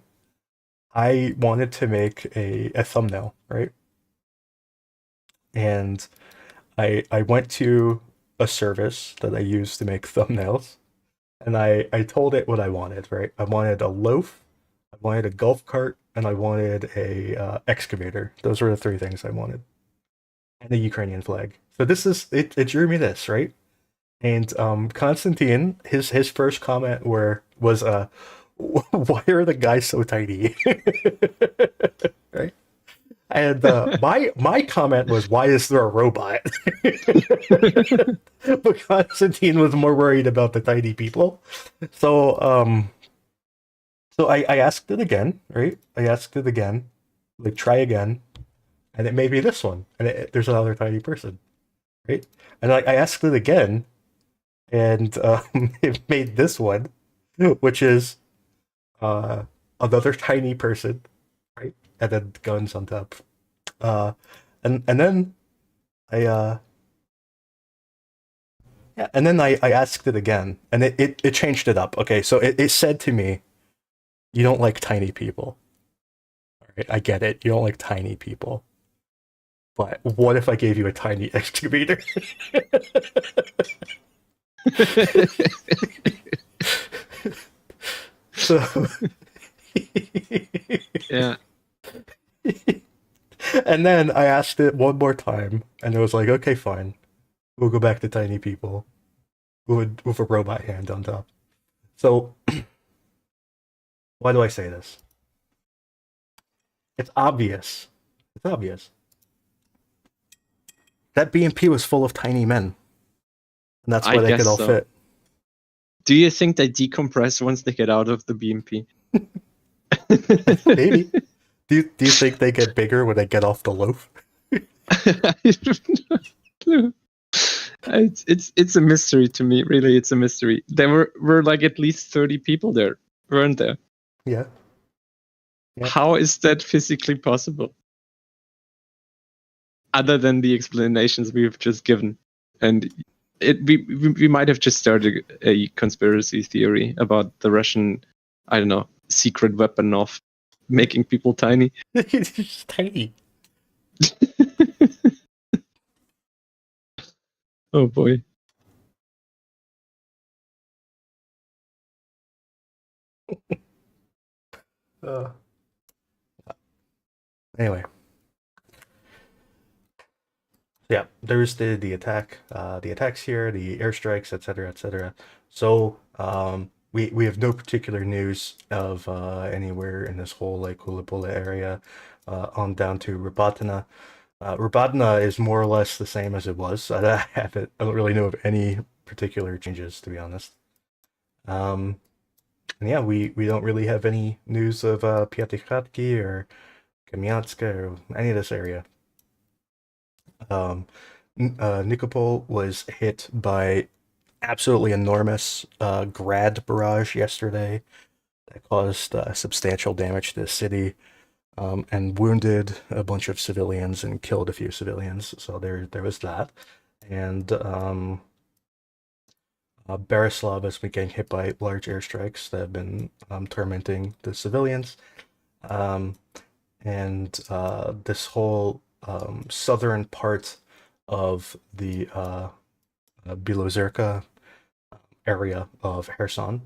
I wanted to make a thumbnail, right? And I went to a service that I use to make thumbnails, and I told it what I wanted, right? I wanted a loaf, I wanted a golf cart, and I wanted a excavator. Those were the three things I wanted. And a Ukrainian flag. So this is it drew me this, right? And Constantine, his first comment was why are the guys so tiny? Right? And my comment was, why is there a robot? But Constantine was more worried about the tiny people. So I asked it again, right? I asked it again, like try again, and it made me this one, and there's another tiny person, right? And I asked it again, and it made this one, which is another tiny person, right? And then guns on top. And then I yeah, and then I asked it again, and it changed it up. Okay, so it said to me, "You don't like tiny people." All right, I get it. You don't like tiny people. But what if I gave you a tiny excavator? So Yeah. And then I asked it one more time, and it was like, okay, fine. We'll go back to tiny people with a robot hand on top. So, why do I say this? It's obvious. It's obvious. That BMP was full of tiny men. And that's why I they could guess all so. fit. Do you think they decompress once they get out of the BMP? Maybe. Do you think they get bigger when they get off the loaf? I don't know. It's a mystery to me. Really, it's a mystery. There were like at least 30 people there, weren't there? Yeah. Yeah. How is that physically possible? Other than the explanations we've just given, and we might have just started a conspiracy theory about the Russian, I don't know, secret weapon of making people tiny. It's just tiny. Oh boy. Anyway. Yeah, there's the attack, the attacks here, the airstrikes, etc., etc. So we have no particular news of anywhere in this whole like Kulabula area on down to Rabatina. Rabatina is more or less the same as it was. I don't really know of any particular changes, to be honest. And yeah, we don't really have any news of Piatikhatki or Kamyanska or any of this area. Nikopol was hit by absolutely enormous grad barrage yesterday that caused substantial damage to the city and wounded a bunch of civilians and killed a few civilians. So there was that. And Berislav has been getting hit by large airstrikes that have been tormenting the civilians. And this whole southern part of the Bilozerka area of Kherson.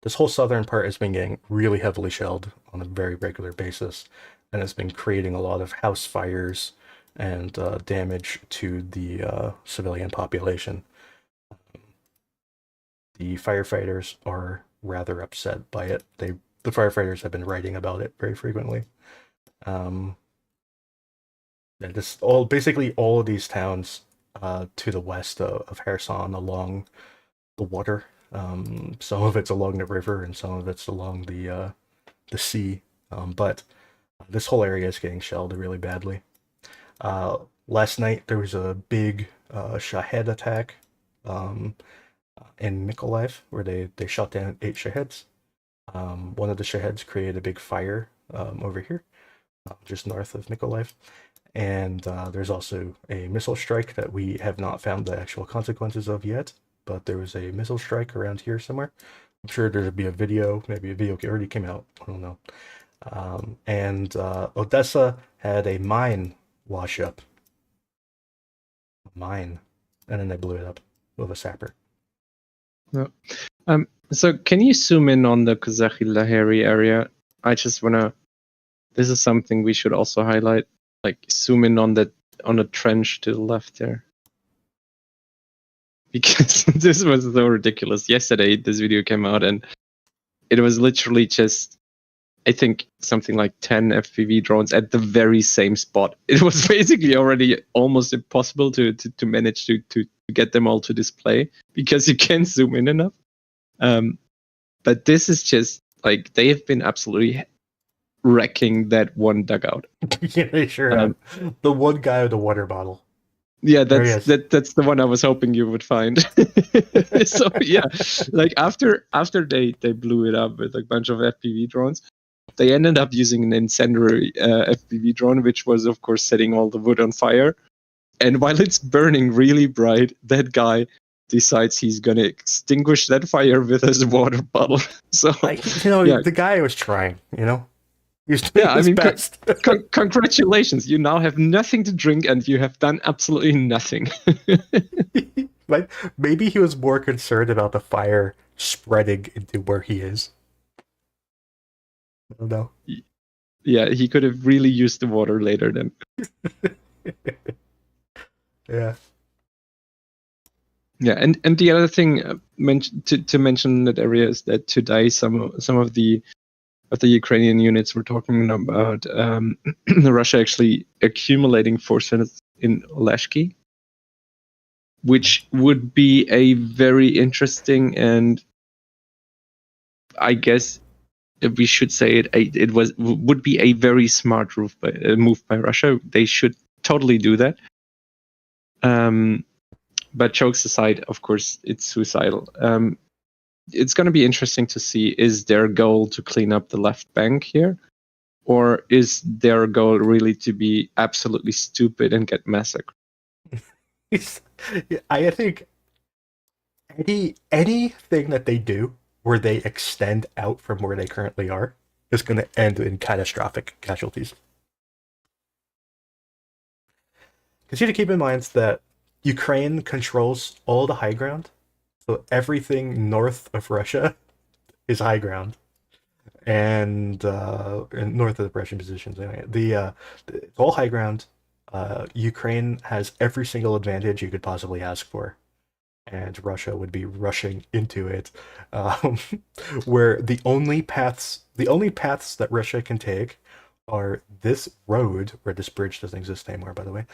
This whole southern part has been getting really heavily shelled on a very regular basis, and has been creating a lot of house fires and damage to the civilian population. The firefighters are rather upset by it. The firefighters have been writing about it very frequently. Basically all of these towns to the west of Kherson along the water. Some of it's along the river and some of it's along the sea. But this whole area is getting shelled really badly. Last night there was a big Shahed attack in Mykolaiv where they shot down 8 Shaheds. One of the Shaheds created a big fire over here, just north of Mykolaiv. And there's also a missile strike that we have not found the actual consequences of yet, but there was a missile strike around here somewhere. I'm sure there'll be a video, maybe a video already came out, I don't know. And Odessa had a mine wash up. A mine. And then they blew it up with a sapper. No. So can you zoom in on the Kazakhi Lahari area? I just wanna, this is something we should also highlight. Like zoom in on the trench to the left there, because this was so ridiculous. Yesterday this video came out and it was literally just I think something like 10 FPV drones at the very same spot. It was basically already almost impossible to manage to get them all to display because you can't zoom in enough. But this is just like they have been absolutely wrecking that one dugout. Yeah, they sure have. The one guy with the water bottle. Yeah, There he that's the one I was hoping you would find. So yeah, like after they blew it up with a bunch of FPV drones, they ended up using an incendiary FPV drone, which was of course setting all the wood on fire. And while it's burning really bright, that guy decides he's gonna extinguish that fire with his water bottle. So yeah. The guy was trying. He's doing Yeah, his best. Congratulations! You now have nothing to drink, and you have done absolutely nothing. Like maybe he was more concerned about the fire spreading into where he is. I don't know. Yeah, he could have really used the water later then. Yeah. Yeah, and the other thing to mention in that area is that today some of the Ukrainian units were talking about Russia actually accumulating forces in Lashki, which would be a very interesting and I guess we should say it would be a very smart move by Russia. They should totally do that. But jokes aside, of course, it's suicidal. It's going to be interesting to see, is their goal to clean up the left bank here? Or is their goal really to be absolutely stupid and get massacred? I think anything that they do where they extend out from where they currently are is going to end in catastrophic casualties. Because you have to keep in mind that Ukraine controls all the high ground. So everything north of Russia is high ground, and north of the Russian positions. Anyway, it's all high ground. Ukraine has every single advantage you could possibly ask for, and Russia would be rushing into it. Where the only paths that Russia can take are this road, where this bridge doesn't exist anymore, by the way.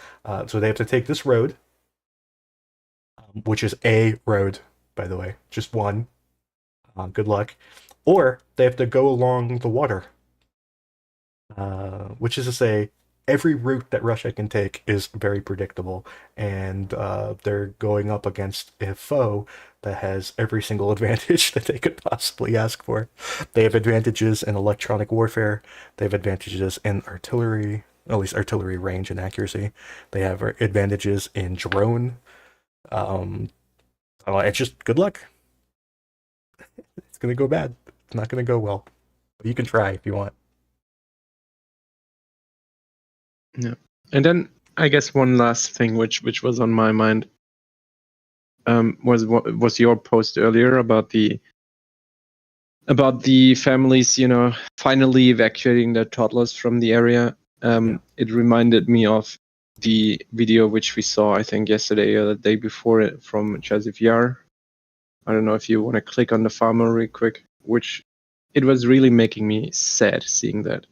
So they have to take this road, which is a road, by the way, just one. Good luck. Or they have to go along the water, which is to say, every route that Russia can take is very predictable, and they're going up against a foe that has every single advantage that they could possibly ask for. They have advantages in electronic warfare. They have advantages in artillery, at least artillery range and accuracy. They have advantages in drone. It's just good luck. It's gonna go bad. It's not gonna go well. But you can try if you want. Yeah, and then I guess one last thing which was on my mind was your post earlier about the families, finally evacuating their toddlers from the area. It reminded me of the video which we saw, I think, yesterday or the day before from Joseph Yar. I don't know if you want to click on the farmer real quick, which it was really making me sad seeing that.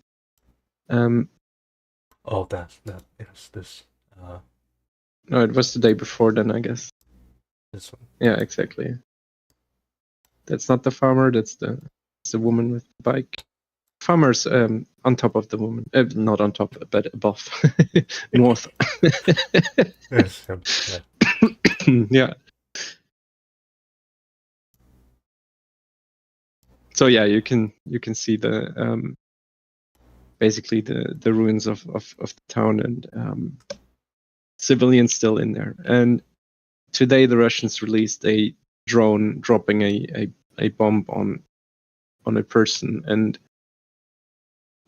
Oh, that is this. No, it was the day before then, I guess. This one. Yeah, exactly. That's not the farmer. That's the woman with the bike. Farmer's on top of the woman, not on top, but above, north. Yes. Yeah. So yeah, you can see the basically the ruins of the town and civilians still in there. And today the Russians released a drone dropping a bomb on a person, and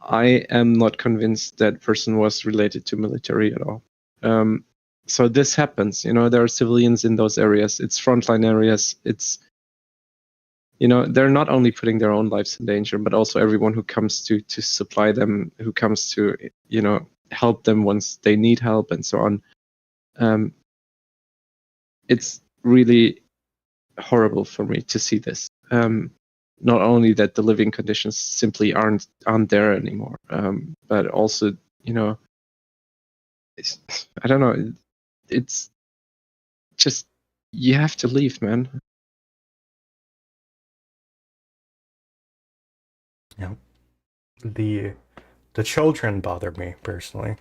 I am not convinced that person was related to military at all. So this happens, there are civilians in those areas. It's frontline areas. It's, they're not only putting their own lives in danger, but also everyone who comes to supply them, who comes to, help them once they need help and so on. It's really horrible for me to see this. not only that the living conditions simply aren't there anymore, but also, I don't know, it's just, you have to leave, man. Yeah. The children bother me personally.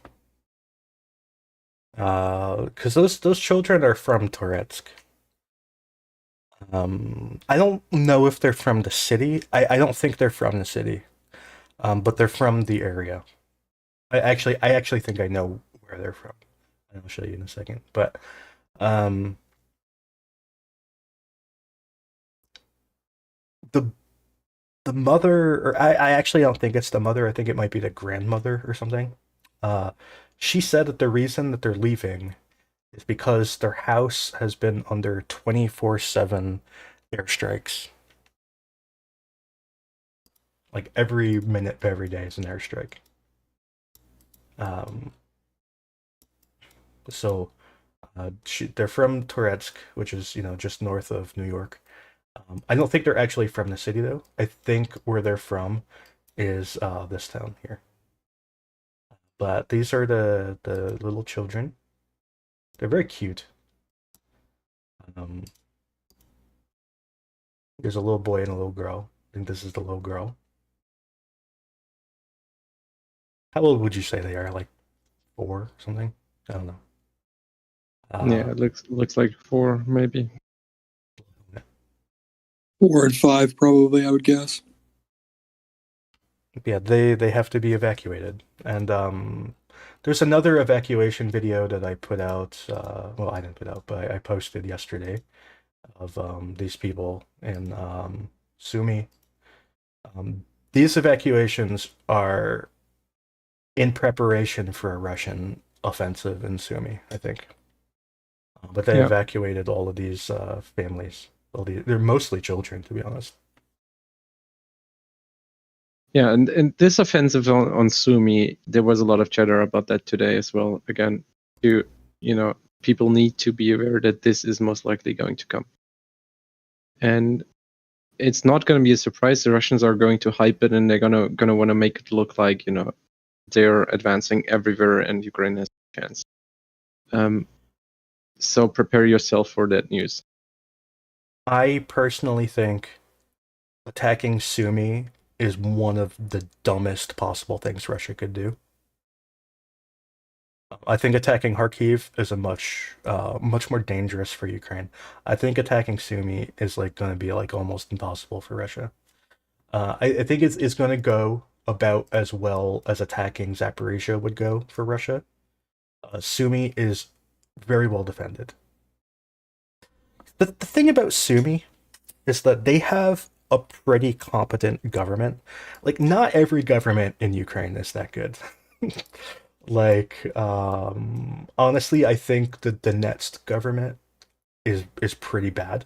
Because those children are from Toretsk. I don't know if they're from the city. I don't think they're from the city. But they're from the area. I actually think I know where they're from. I'll show you in a second. But the mother, or I actually don't think it's the mother. I think it might be the grandmother or something. She said that the reason that they're leaving is because their house has been under 24/7 airstrikes. Like every minute of every day is an airstrike. So they're from Toretsk, which is, just north of New York. I don't think they're actually from the city though. I think where they're from is this town here. But these are the little children. They're very cute. There's a little boy and a little girl. I think this is the little girl. How old would you say they are? Like 4 or something? I don't know. Yeah, it looks like 4 maybe. 4 and 5 probably, I would guess. Yeah, they have to be evacuated. And there's another evacuation video that I put out. Well, I didn't put out, but I posted yesterday of these people in Sumy. These evacuations are in preparation for a Russian offensive in Sumy, I think. But they evacuated all of these families. They're mostly children, to be honest. Yeah, and this offensive on Sumy, there was a lot of chatter about that today as well. Again, people need to be aware that this is most likely going to come. And it's not going to be a surprise. The Russians are going to hype it, and they're gonna want to make it look like, they're advancing everywhere and Ukraine has a chance. So prepare yourself for that news. I personally think attacking Sumy is one of the dumbest possible things Russia could do. I think attacking Kharkiv is a much more dangerous for Ukraine. I think attacking Sumy is going to be almost impossible for Russia. I think it's going to go about as well as attacking Zaporizhia would go for Russia. Sumy is very well defended. The thing about Sumy is that they have a pretty competent government. Not every government in Ukraine is that good. Honestly, I think the next government is pretty bad.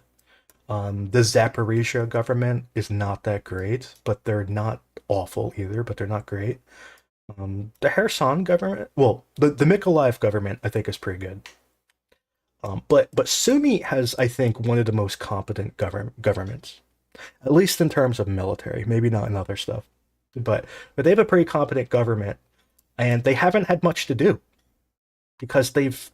The Zaporizhia government is not that great, but they're not awful either, but they're not great. The Kherson government, well, the Mykolaiv government, I think is pretty good. But Sumy has, I think, one of the most competent governments, at least in terms of military, maybe not in other stuff. But they have a pretty competent government, and they haven't had much to do because they've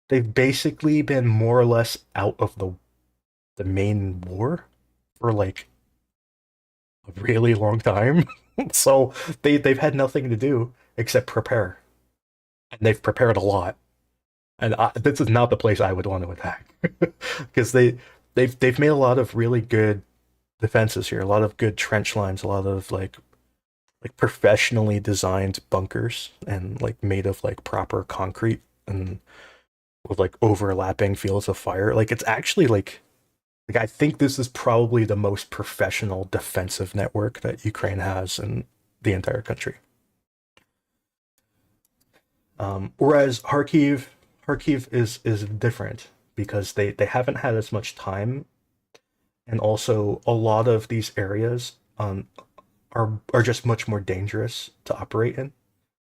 basically been more or less out of the main war for a really long time. So they've had nothing to do except prepare, and they've prepared a lot. And this is not the place I would want to attack because they've made a lot of really good defenses here, a lot of good trench lines, a lot of like professionally designed bunkers, and made of proper concrete and with overlapping fields of fire. It's actually I think this is probably the most professional defensive network that Ukraine has in the entire country. Whereas Kharkiv is different because they haven't had as much time, and also a lot of these areas are just much more dangerous to operate in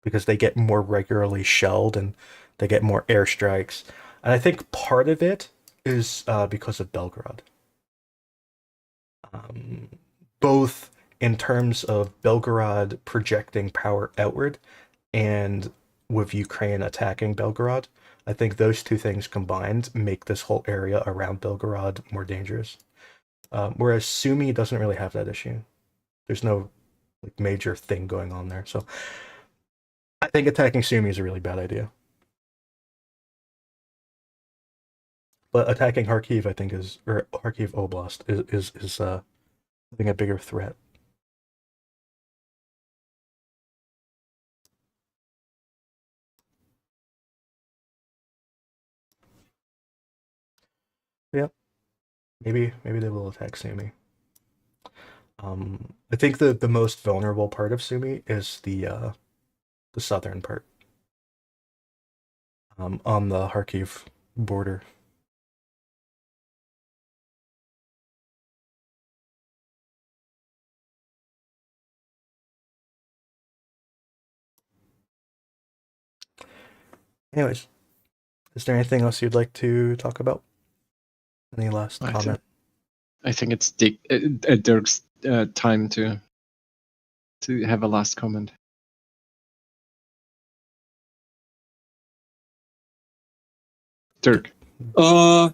because they get more regularly shelled and they get more airstrikes. And I think part of it is because of Belgorod. both in terms of Belgorod projecting power outward and with Ukraine attacking Belgorod. I think those two things combined make this whole area around Belgorod more dangerous. Whereas Sumy doesn't really have that issue. There's no like major thing going on there. So I think attacking Sumy is a really bad idea. But attacking Kharkiv, I think, or Kharkiv Oblast is I think a bigger threat. Yep. Maybe they will attack Sumy. I think the most vulnerable part of Sumy is the southern part. On the Kharkiv border. Anyways, is there anything else you'd like to talk about? Any last comment? I think it's Dirk's time to have a last comment. Dirk. I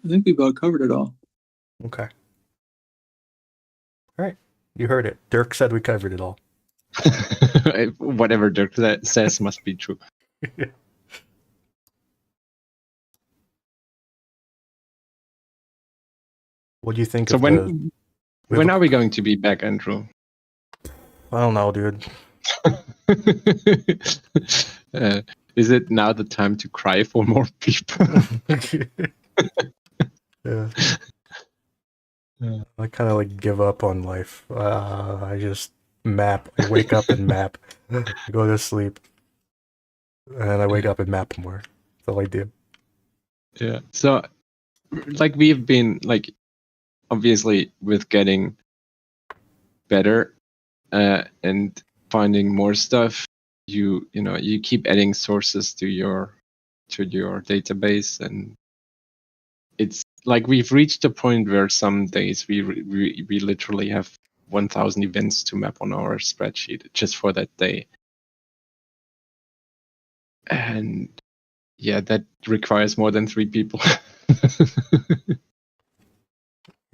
think we about covered it all. Okay. All right. You heard it. Dirk said we covered it all. Whatever Dirk says must be true. What do you think? So when are we going to be back, Andrew? I don't know, dude. Is it now the time to cry for more people? Yeah. I kind of like give up on life. I just map. I wake up and map. I go to sleep, and I wake up and map more. That's all I do. Yeah. So, like, we've been like, obviously, with getting better and finding more stuff, you keep adding sources to your database, and it's like we've reached a point where some days we literally have 1,000 events to map on our spreadsheet just for that day. And yeah, that requires more than 3 people.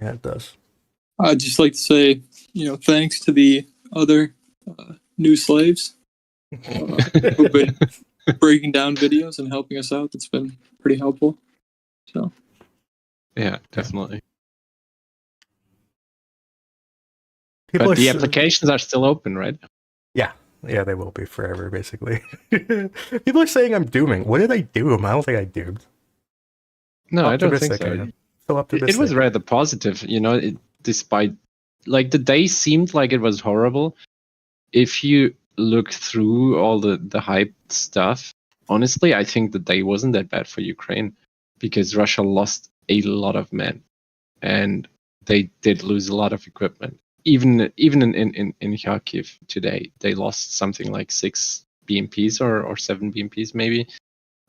Yeah, it does. I'd just like to say, thanks to the other new slaves who've been breaking down videos and helping us out. It's been pretty helpful. So. Yeah, definitely. But the applications are still open, right? Yeah, they will be forever, basically. People are saying I'm dooming. What did I doom? I don't think I doomed. No, I don't think so. So optimistic. It was rather positive, despite like the day seemed like it was horrible. If you look through all the hype stuff, honestly, I think the day wasn't that bad for Ukraine because Russia lost a lot of men and they did lose a lot of equipment. Even in Kharkiv today, they lost something like 6 BMPs or 7 BMPs maybe.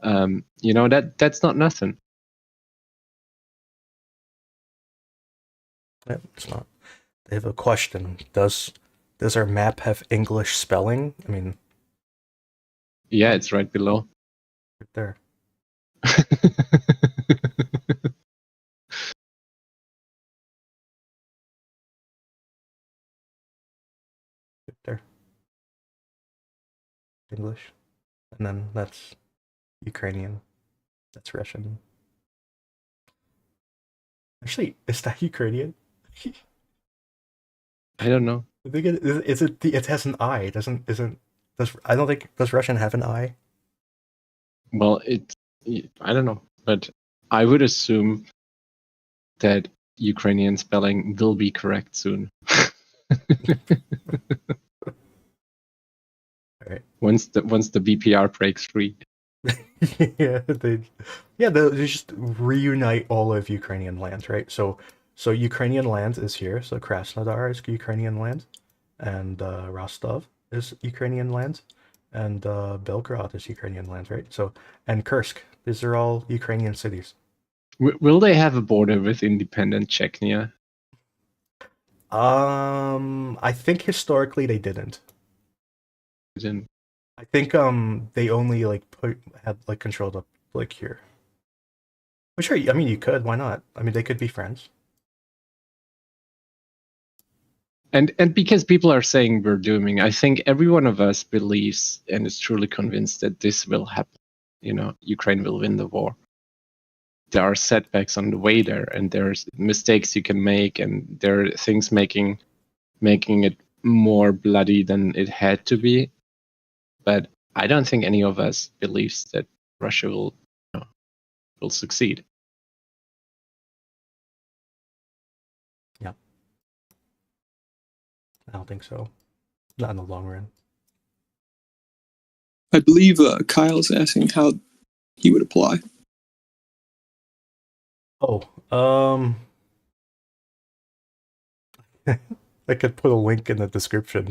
That's not nothing. Yeah, it's not. They have a question. Does our map have English spelling? I mean, yeah, it's right below. Right there. Right there. English. And then that's Ukrainian. That's Russian. Actually, is that Ukrainian? I don't know. I think it has an I. I don't think, does Russian have an I? Well, I don't know, but I would assume that Ukrainian spelling will be correct soon. All right. Once the BPR breaks free. They'll just reunite all of Ukrainian lands, right? So Ukrainian land is here. So Krasnodar is Ukrainian land, and Rostov is Ukrainian land, and Belgrade is Ukrainian land, right? So, and Kursk, these are all Ukrainian cities. Will they have a border with independent Chechnya? I think historically they didn't. Didn't- I think they only like had like controlled up like here. Well, sure. I mean, you could. Why not? I mean, they could be friends. And because people are saying we're dooming, I think every one of us believes and is truly convinced that this will happen. You know, Ukraine will win the war. There are setbacks on the way there, and there's mistakes you can make, and there are things making it more bloody than it had to be. But I don't think any of us believes that Russia will succeed. I don't think so. Not in the long run. I believe Kyle's asking how he would apply. Oh, I could put a link in the description.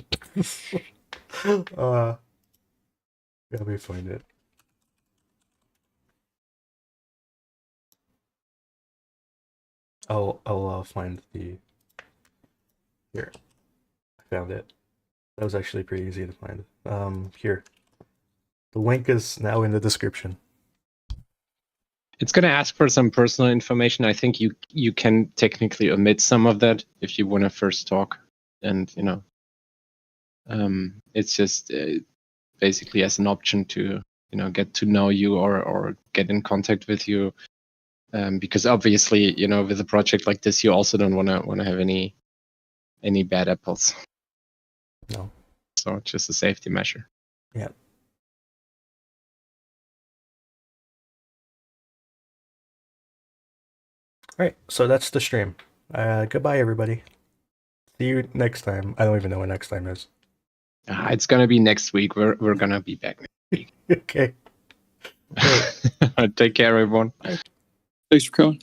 Let me find it. I'll find the. Here, I found it. That was actually pretty easy to find. Here, the link is now in the description. It's going to ask for some personal information. I think you can technically omit some of that if you want to first talk, and it's just basically as an option to get to know you or get in contact with you, because obviously with a project like this you also don't want to have any bad apples. No. So just a safety measure. Yeah. All right, so that's the stream. Goodbye, everybody. See you next time. I don't even know what next time is. It's gonna be next week. We're gonna be back next week. Okay. Take care, everyone. Thanks for coming.